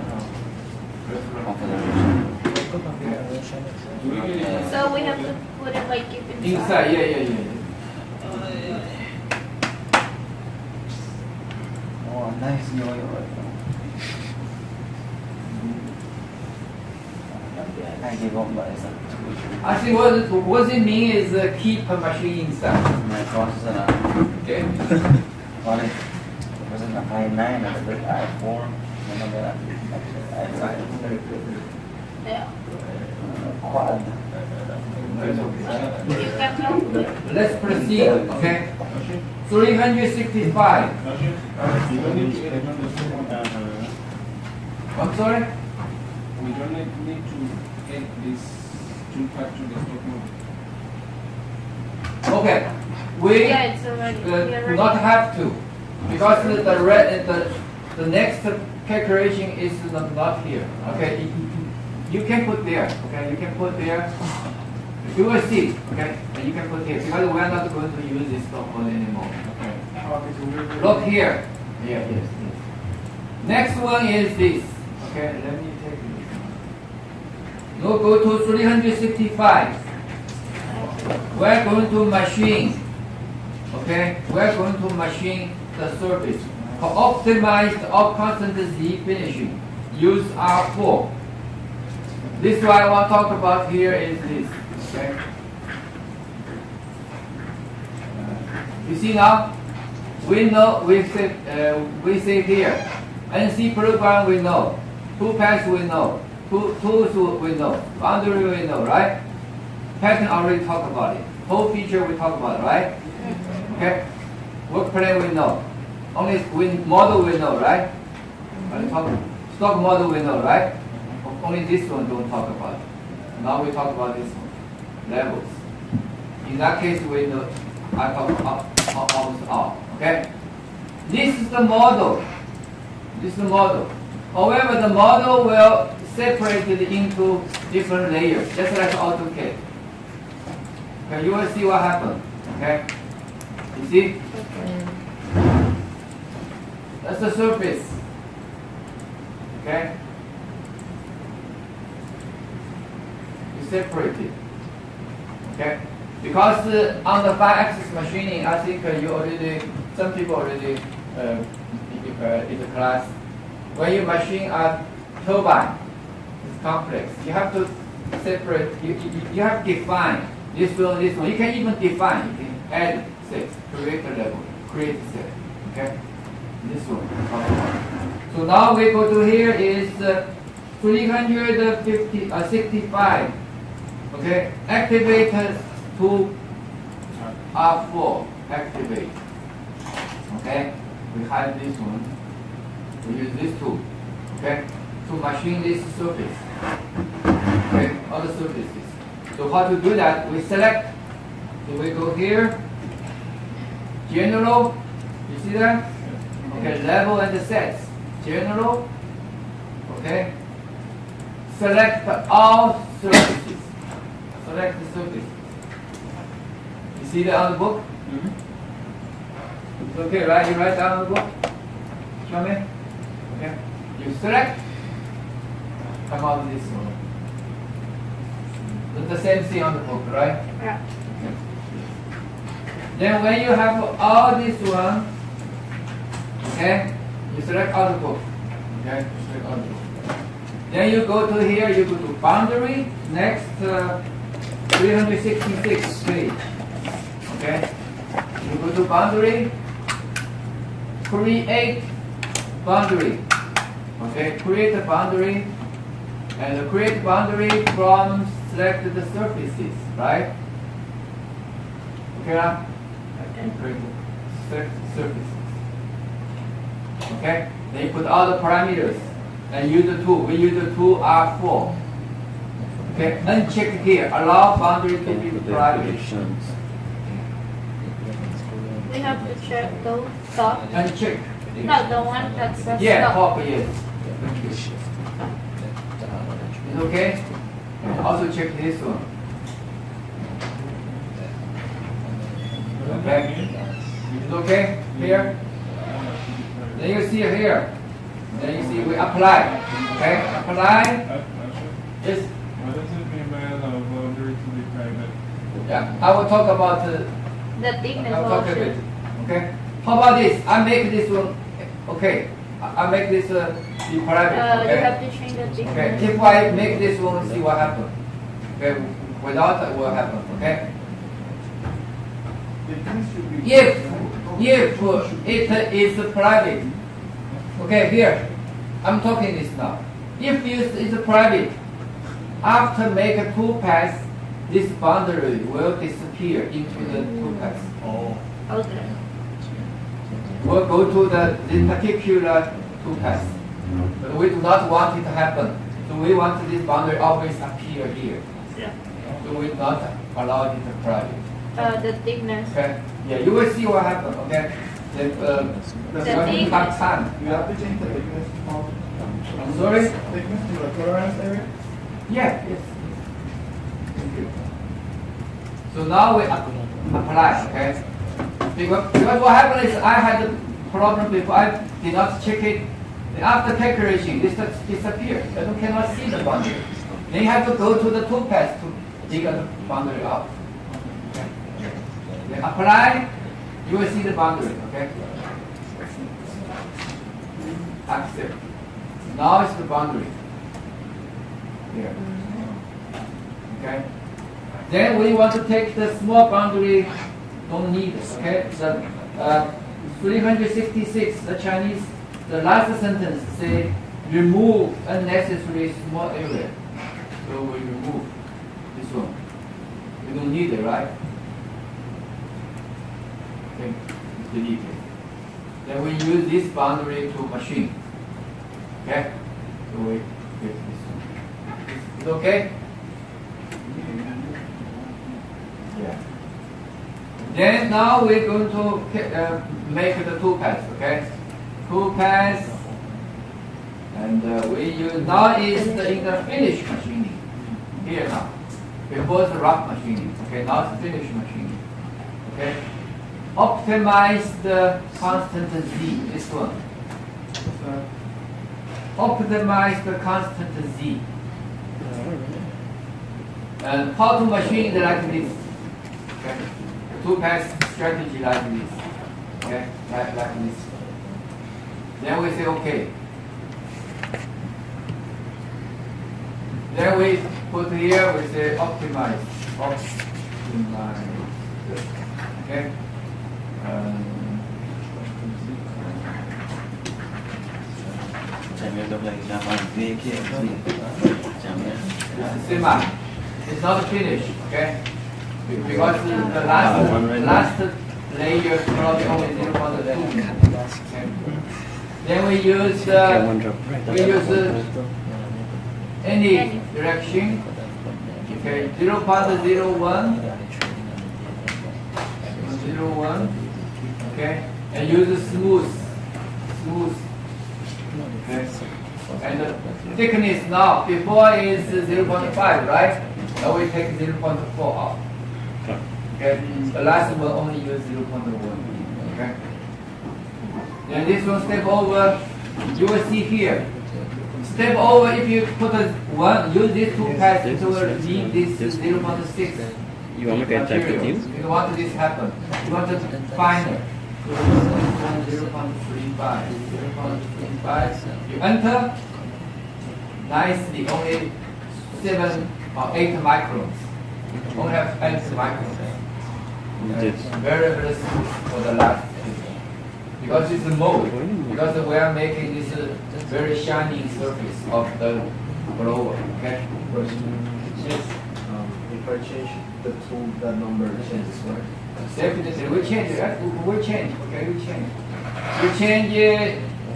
confederation. So we have to put it like deep inside. Inside, yeah. Oh, nice yo-yo right now. I give up, but it's not. I think what it mean is keep a machine inside. My process and Okay? on it was in the i9 and the I4, and then I5. Yeah. Quad. You can calculate. Let's proceed, okay? 365. I'm sorry? We don't need to add this two factor desktop mode. Okay. We Yeah, it's already. do not have to, because the next calculation is not here. Okay, you can put there. Okay, you can put there. You will see. Okay, and you can put here because we are not going to use this code anymore. Okay. Look here. Yeah, yes, yes. Next one is this. Okay, let me take this. Now go to 365. We're going to machine. Okay, we're going to machine the surface. For optimized or constant Z finishing, use R4. This what I want to talk about here is this. Okay. You see now, we know we say here, NC program we know, two paths we know, tools we know, boundary we know, right? Pattern already talked about it. Whole feature we talked about, right? Okay. Work plan we know. Only model we know, right? Stock model we know, right? Only this one don't talk about. Now we talk about this one. Levels. In that case, we know. I talk almost all. Okay. This is the model. This is the model. However, the model will separate it into different layers, just like AutoCAD. Okay, you will see what happened. Okay. You see? That's the surface. Okay? You separate it. Okay? Because on the 5-axis machining, I think some people already in the class, when you machine a turbine, it's complex. You have to separate, you have to define this one, this one. You can even define, you can add sets, create a level, create a set. Okay? This one. So now we go to here is 365. Okay, activate to R4. Activate. Okay, we hide this one. We use this tool. Okay, to machine this surface. Okay, other surfaces. So how to do that? We select. So we go here. General. You see that? Okay, level and the sets. General. Okay. Select all surfaces. Select the surface. You see that on the book? It's okay, right? You write down on the book? Show me. Okay. You select. Come out with this one. It's the same thing on the book, right? Yeah. Okay. Then when you have all this one, okay, you select all the book. Okay, select all the book. Then you go to here, you go to boundary, next 366 page. Okay, you go to boundary, create boundary. Okay, create a boundary, and create boundary from select the surfaces, right? Okay, now create select surfaces. Okay, then you put all the parameters and use the tool. We use the tool R4. Okay, uncheck here. Allow boundary to be private. We have to check those stop. Uncheck. No, the one that says Yeah, stop. top yes. It's okay. And also check this one. Okay. It's okay here. Then you see here. Then you see we apply. Okay, apply. Yes. What does it mean by allow boundary to be private? Yeah, I will talk about The thickness I'll talk a also. bit. Okay. How about this? I make this one. Okay. I make this be private. You Okay. have to change the thickness. Okay. If I make this one, see what happens. Okay. Without it, what happen? Okay. If it is private. Okay. Here, I'm talking this now. If it's private, after make a toolpath, this boundary will disappear into the toolpath. Okay. Will go to this particular toolpath. But we do not want it to happen. So we want this boundary always appear here. Yeah. So we do not allow it to apply. The thickness. Okay? Yeah, you will see what happens, okay? Then, you have time. You have to change the thickness of I'm sorry? thickness to the tolerance area. Yeah, yes. Thank you. So now we apply, okay? Because what happened is I had the problem before, I did not check it. And after calculation, this disappeared. You cannot see the boundary. Then you have to go to the toolpath to dig the boundary out. Okay? Then apply, you will see the boundary, okay? Accept. Now it's the boundary. Here. Okay? Then we want to take the small boundary, don't need it, okay? The 366, the Chinese, the last sentence say, remove unnecessary small area. So we remove this one. We don't need it, right? Okay, delete it. Then we use this boundary to machine. Okay? So we get this one. Is it okay? Yeah. Then now we're going to make the toolpath, okay? Toolpath, and we use now is in the finish machining here now. Before it's the rough machining, okay? Now it's finish machining, okay? Optimize the constant Z. This one. Optimize the constant Z. And how to machine it like this? Okay? Two-pass strategy like this. Okay? Like this. Then we say okay. Then we put here, we say optimize. Optimize. Okay? It's not finished, okay? Because the last layer probably only 0.2. Okay. Then we use any direction. Okay, 0.01. 0.01. Okay, and use smooth. Okay. And the thickness now, before is 0.5, right? Now we take 0.4 off. Okay, the last one only use 0.1. Okay. Then this one step over, you will see here. Step over, if you put a 1, use this two pads, it will leave this 0.6. You want me to get that with you? You don't want this happen. You want to find it. 0.35. You enter. Nicely, only 7 or 8 microns. Only have 8 microns. It's very, very smooth for the last picture. Because it's a mold. Because we are making this very shiny surface of the blower. Okay? Yes. If I change the tool, that number changes, right? Definitely, we change it. Right? We change. Okay, we change. We change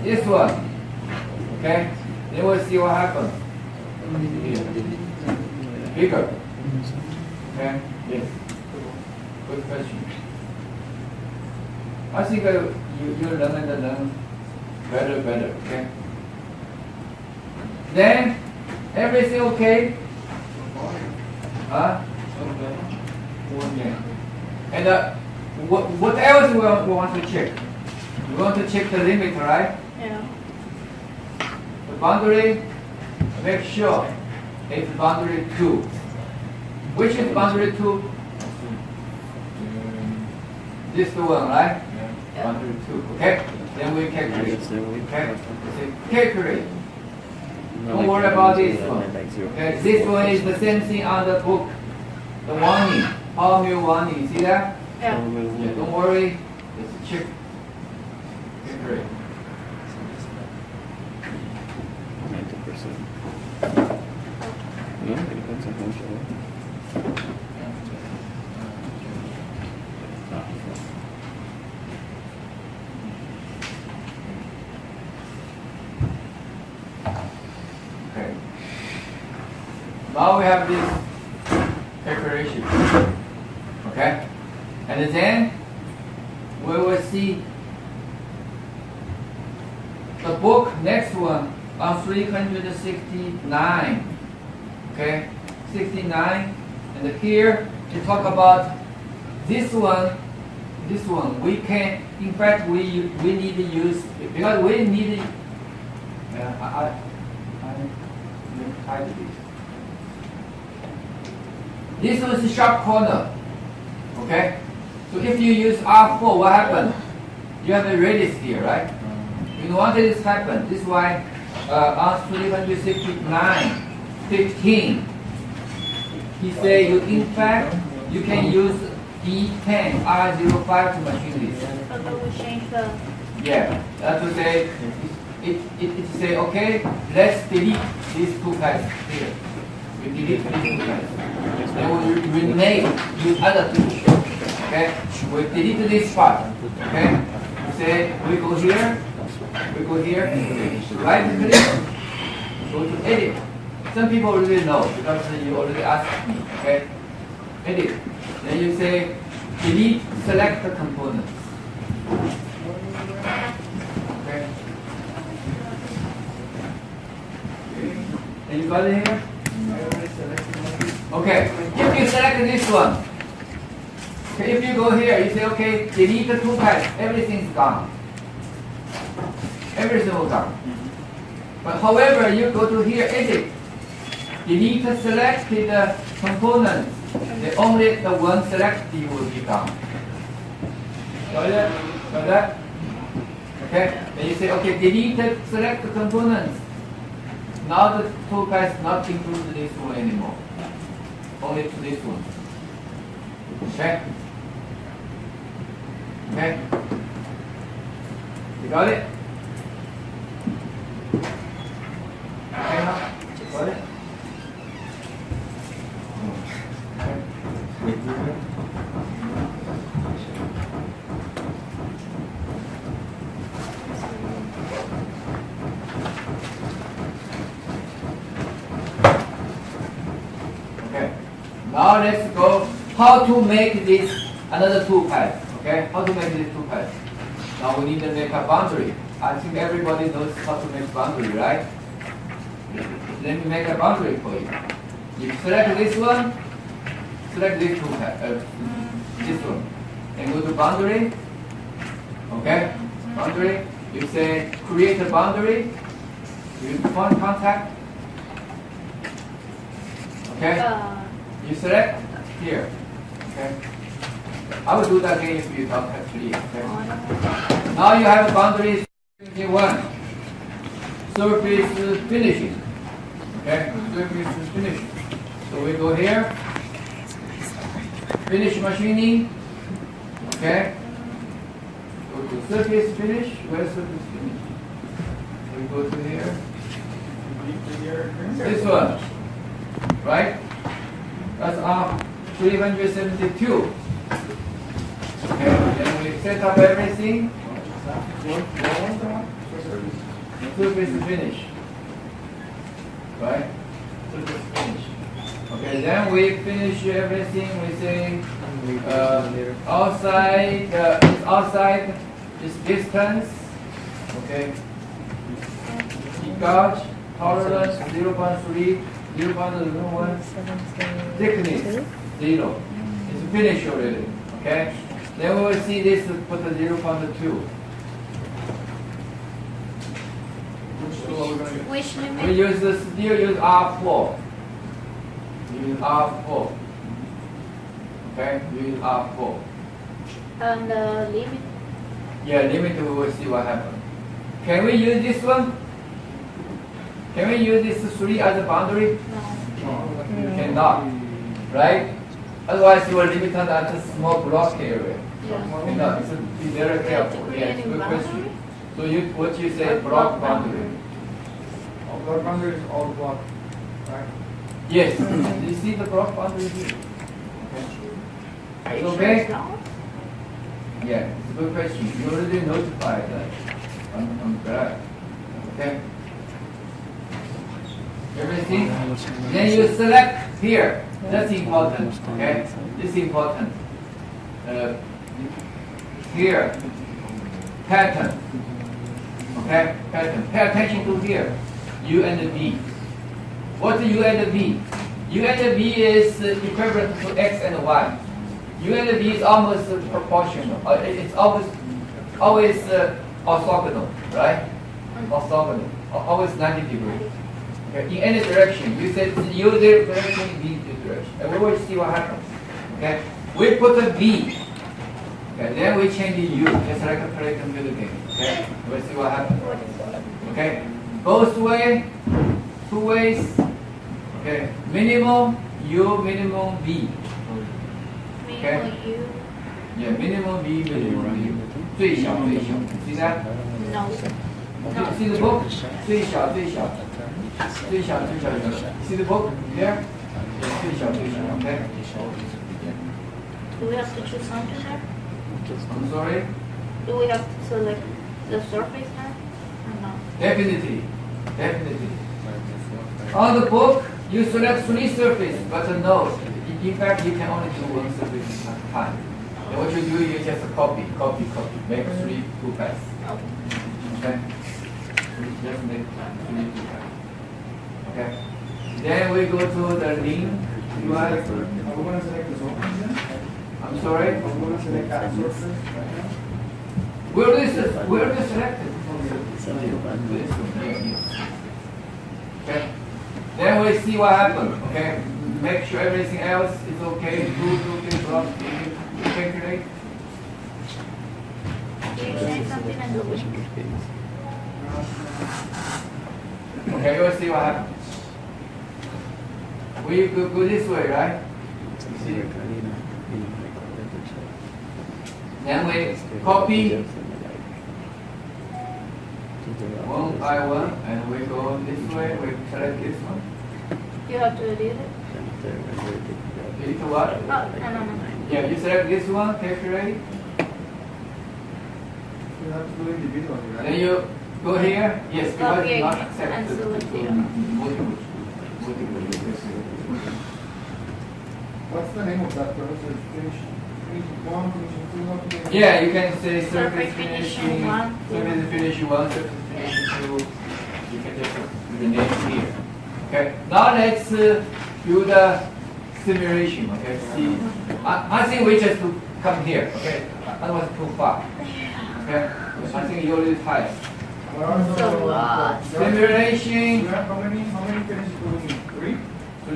this one. Okay? Then we'll see what happens. Bigger. Okay? Yes. Good question. I think you learn and learn better. Okay? Then everything okay? Huh? Okay. And what else we want to check? We want to check the limit, right? Yeah. The boundary, make sure it's boundary 2. Which is boundary 2? This the one, right? Yeah. Boundary 2. Okay? Then we calculate. Okay? So calculate. Don't worry about this one. Okay? This one is the same thing on the book. The warning. PowerMill warning. See that? Yeah. Yeah, don't worry. Just check. Calculate. 90%. Ele pode ser contra. Okay. Now we have this preparation. Okay? And then we will see the book next one on 369. Okay? 69. And here to talk about this one. This one we can, in fact, we need to use, because we need. I type this. This was a sharp corner. Okay? So if you use R4, what happened? You have a radius here, right? You don't want this to happen. This is why on 369, 15, he say in fact you can use D10 R05 to machine this. So we change the. Yeah, that's to say it say okay, let's delete these two pads here. We delete these two pads. Then we rename use other tools. Okay, we delete this part. Okay, we say we go here, right click, go to edit. Some people already know because you already asked me. Okay, edit. Then you say delete select the components. Okay. And you got it here? Okay, if you select this one, okay, if you go here, you say, okay, delete the two pads, everything's gone. Everything will gone. But however, you go to here, edit, delete the selected components, only the one selected will be gone. Got it? Got that? Okay, then you say, okay, delete the select the components. Now the two pads not include this one anymore. Only to this one. Okay? Okay? You got it? Okay now? Got it? Okay. Now let's go how to make this another two pads. Okay, how to make these two pads. Now we need to make a boundary. I think everybody knows how to make boundary, right? Let me make a boundary for you. You select this one, select this two pads, this one, and go to boundary. Okay, boundary. You say create a boundary. Use point contact. Okay. You select here. Okay. I will do that again if you don't have three. Okay. Now you have a boundary 1. Surface finishing. Okay. Surface finishing. So we go here. Finish machining. Okay. Go to surface finish. Where's surface finish? We go to here. This one. Right? That's our 372. Okay, then we set up everything. Surface finish. Right? Surface finish. Okay, then we finish everything. We say outside is distance. Okay. Gauge, tolerance 0.3. 0.01 thickness 0. It's finished already. Okay. Then we will see this put the 0.2. Which We limit? use the still use R4. Use R4. Okay. Use R4. And the limit? Yeah, limit we will see what happens. Can we use this one? Can we use this 3 as a boundary? No. You cannot, right? Otherwise you are limited at a small block area. Yeah. Cannot. So be very careful. Yes, good question. So what you say, block boundary. Block boundary is all block, right? Yes. You see the cross boundary here? Are you Okay. sure it's not? Yeah, it's a good question. You already notified that on Grab. Okay. Everything. Then you select here. That's important. Okay. This is important. Here. Pattern. Okay. Pattern. Pay attention to here. U and V. What's U and V? U and V is equivalent to X and Y. U and V is almost proportional. It's always orthogonal, right? Orthogonal. Always 90 degrees. Okay. In any direction. You said U direction, V direction. And we will see what happens. Okay. We put a V. Okay. Then we change the U. Just like a play computer game. Okay. We'll see what happens. Okay. Both way, two ways. Okay. Minimum U, minimum V. Minimum U. Yeah, minimum V, minimum V. 最小最小 See that? No. See the book? 最小最小 最小最小 See the book? There? Yeah, 最小最小 Okay? Do we have to choose something there? I'm sorry? Do we have to select the surface there? Or no? Definitely. Definitely. On the book, you select 3 surfaces, but no. In fact, you can only do 1 surface at a time. And what you do, you just copy, make 3 2 paths. Okay? Just make 3 2 paths. Okay? Then we go to the link. You are, Are we gonna select the surface then? I'm sorry? Are we gonna select that surface right now? We already selected. Okay. Then we see what happens. Okay. Make sure everything else is okay. Do things wrong. Calculate. Do you change something and do it? Okay, we'll see what happens. We go this way, right? See? Then we copy one by one, and we go this way. We select this one. You have to edit it? Edit what? Oh, no. Yeah, you select this one, calculate. You have to do individually, right? Then you go here. Yes, because Okay, it's not and accepted. select it. Multiple. What's the name of that process? Finishing one, finishing two, Yeah, you can say surface Surface finishing, finishing one, surface finishing 1, surface finishing 2. You can just put the name here. Okay. Now let's do the simulation. Okay. See, I think we just come here. Okay. Otherwise too far. Okay. I think you're already tired. What are the So, Simulation. how many finishes do we need? 3?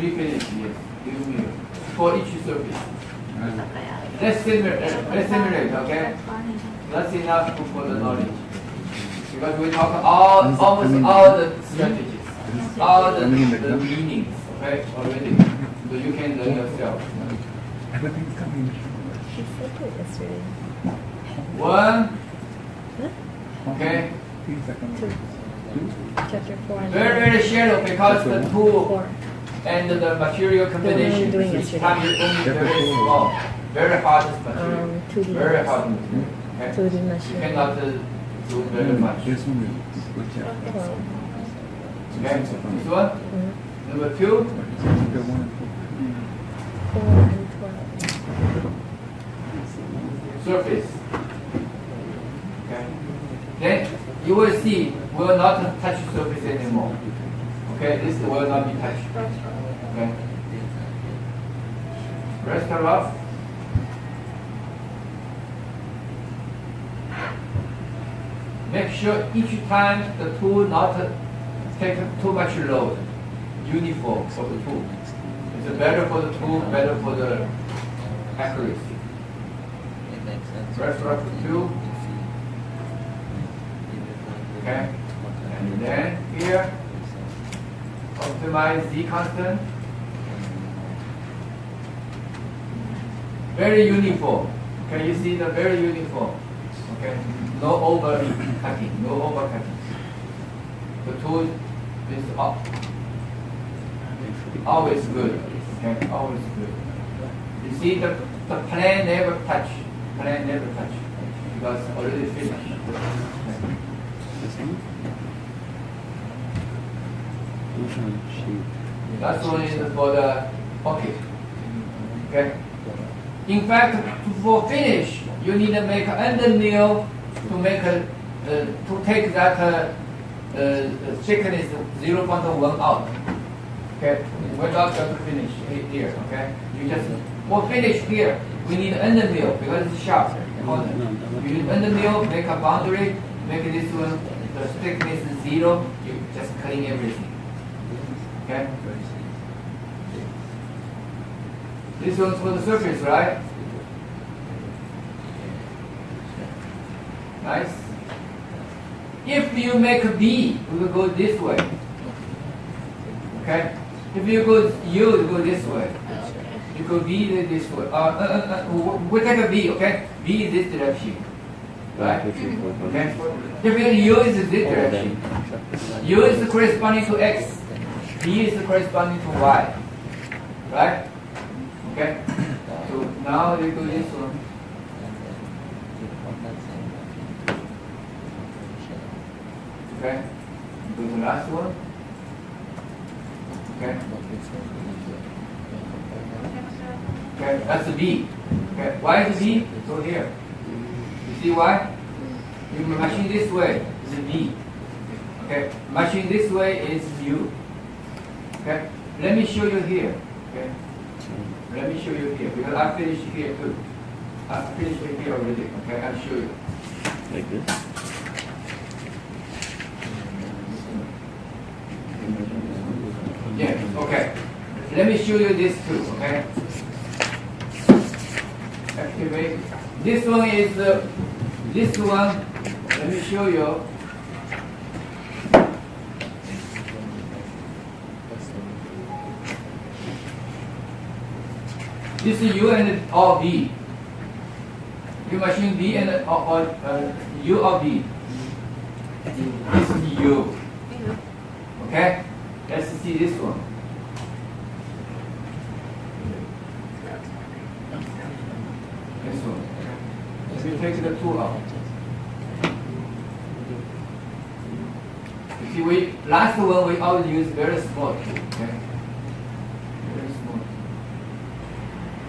3 finish. Yes. Give me for each surface. Okay. Let's simulate. Okay. That's enough for the knowledge. Because we talk almost all the strategies, all the meanings, okay, already. So you can learn yourself. She said it yesterday. 1, okay, Chapter 4 and very shallow because the tool 4. and the material combination doing each yesterday. time is only very small, very hardest material, 2D. very hard material. Okay? 2D You machine. cannot do very much. Okay, this one. Number 2. 4 and 12. Surface. Okay. Then you will see we will not touch surface anymore. Okay, this will not be touched. Okay. Rest her off. Make sure each time the tool not take too much load. Uniform for the tool. It's better for the tool, better for the accuracy. Rest her off the 2. Okay. And then here, optimize Z constant. Very uniform. Okay, you see the very uniform. Okay, no over cutting, no over cutting. The tool is up. always good. Okay, always good. You see, the plan never touch. Plan never touch because already finished. That's one is for the pocket. Okay. In fact, for finish, you need to make an under mill to make a to take that thickness 0.1 out. Okay. Without just finish here. Okay. You just for finish here, we need under mill because it's sharp. You need under mill, make a boundary, make this one the thickness 0. You just clean everything. Okay. This one's for the surface, right? Nice. If you make a B, we will go this way. Okay? If you go U, you go this way. You go B, this way. We take a B, okay? B is this direction. Right? Okay? If U is this direction. U is corresponding to X. B is corresponding to Y. Right? Okay? So now you do this one. Okay? Do the last one. Okay? Okay, that's a B. Okay, why is a B? So here. You see why? You machine this way is a B. Okay, machine this way is U. Okay, let me show you here. Okay, let me show you here because I finished here too. I finished here already. Okay, I'll show you. Like this? Yeah, okay. Let me show you this too, okay? Activate. This one is this one. Let me show you. This is U and or B. You machine B and U or B. This is U. Okay? Let's see this one. This one. We take the 2 out. You see, last one we always use very small tool. Okay? Very small.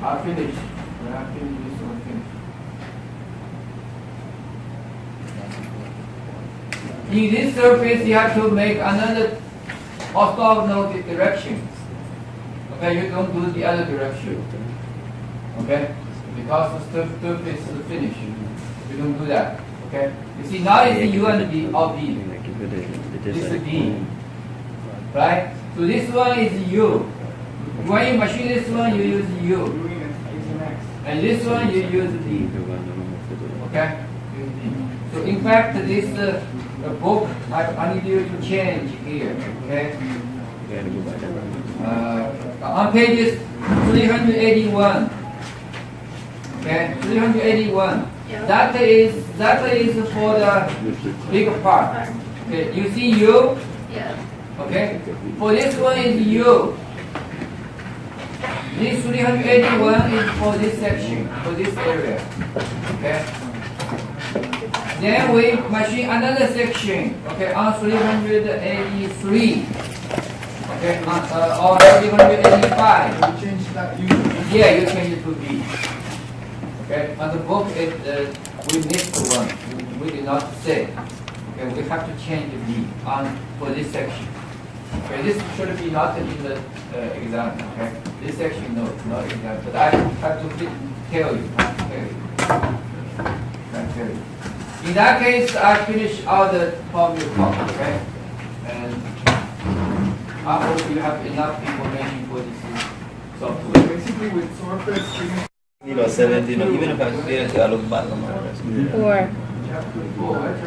I'll finish. When I finish this one, finish. In this surface, you have to make another orthogonal direction. Okay, you don't do the other direction. Okay, because the surface is finished. You don't do that. Okay, you see now it's U and B or B. This is B, right? So this one is U. When you machine this one, you use U, and this one you use B. Okay. So in fact, this book I need you to change here. Okay. On pages 381. Okay, 381. Yeah. That is for the big part. Okay, you see U. Yeah. Okay. For this one is U. This 381 is for this section, for this area. Okay. Then we machine another section. Okay, on 383. Okay, or 385. You change that U. Yeah, you change it to B. Okay, on the book we missed one. We did not say. Okay, we have to change the B on for this section. Okay, this should be not in the exam. Okay, this section no, not exam. But I have to tell you. In that case, I finish all the PowerMill part. Okay, and I hope you have enough information for this software. Basically with surface, You know, 17, even if I fail it, I look back on my resume. 4. Chapter 4, right?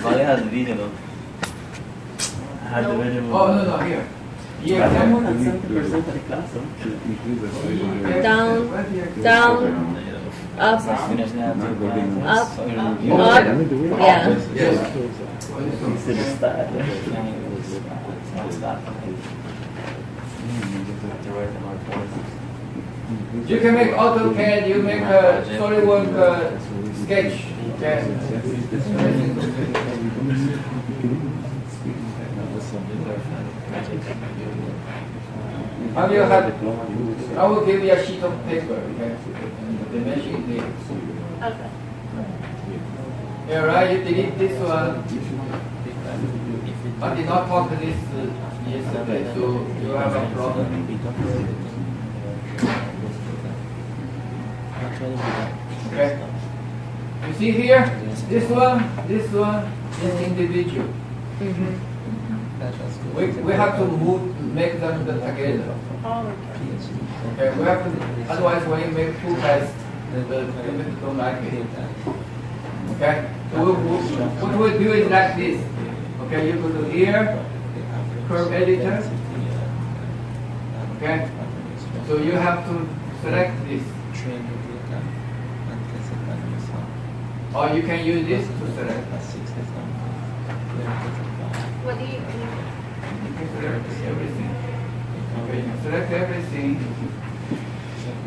All I had the video though. I had the video. Oh, no, here. Here, More then. than 70% of the class, huh? Down, Right here. down, up, Finish now. up, So, up. you Yeah. Yes. You see the style. You can make AutoCAD, you make a SolidWorks sketch. Okay. I will give you a sheet of paper, okay? The dimension is there. Okay. Yeah, right, you delete this one. I did not talk to this yesterday, so you have a problem. Okay. You see here, this one is individual. We have to make them together. Oh, Okay, we have to, otherwise when you make two guys, the image don't like it. Okay, so what we do is like this. Okay, you go to here, curve editor. Okay, so you have to select this. Or you can use this to select. what do you mean? You can select everything. Okay, you can select everything.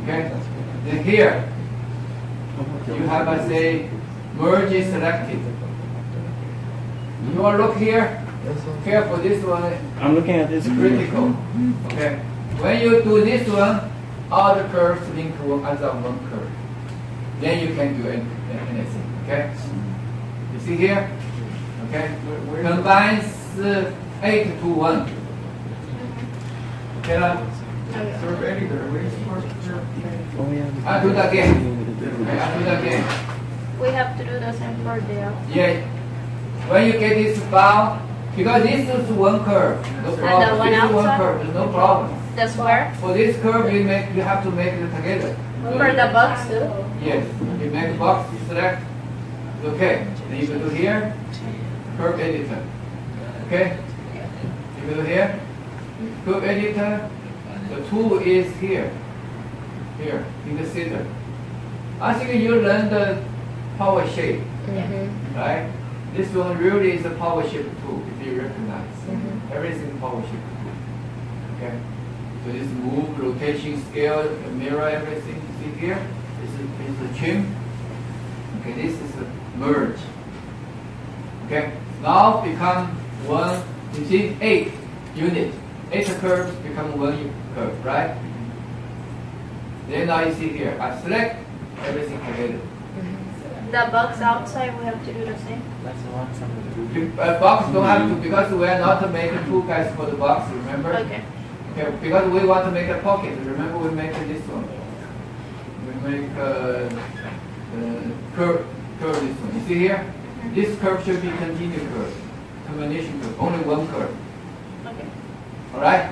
Okay, then here, you have a say, merge is selected. You want to look here? Careful, this one I'm looking at this is critical. Okay, when you do this one, all the curves link as one curve. Then you can do anything. Okay, you see here? Okay, combines 8 to 1. Okay, Curve editor, where is curve? Oh yeah. I'll do that again. Okay, I'll do that again. We have to do the same for there. Yeah. When you get this file, because this is one curve, no problem. the one This is one outside? curve, there's no problem. The square? For this curve, you have to make it together. For the box too? Yes. You make a box, select. Okay. Then you go to here, curve editor. Okay. You go to here, curve editor. The tool is here. Here in the center. I think you learned the power shape, right? This one really is a power shape tool, if you recognize. Everything power shape tool. Okay? So this move, rotation, scale, mirror, everything you see here. This is the trim. Okay, this is the merge. Okay? Now become one, you see 8 units. 8 curves become one curve, right? Then now you see here, I select everything together. The box outside, we have to do the same? Box don't have to, because we are not making two guys for the box, remember? Okay. Okay, because we want to make a pocket. Remember we make this one. We make curve this one. You see here? This curve should be continuous curve. Combination curve. Only one curve. Okay. Alright?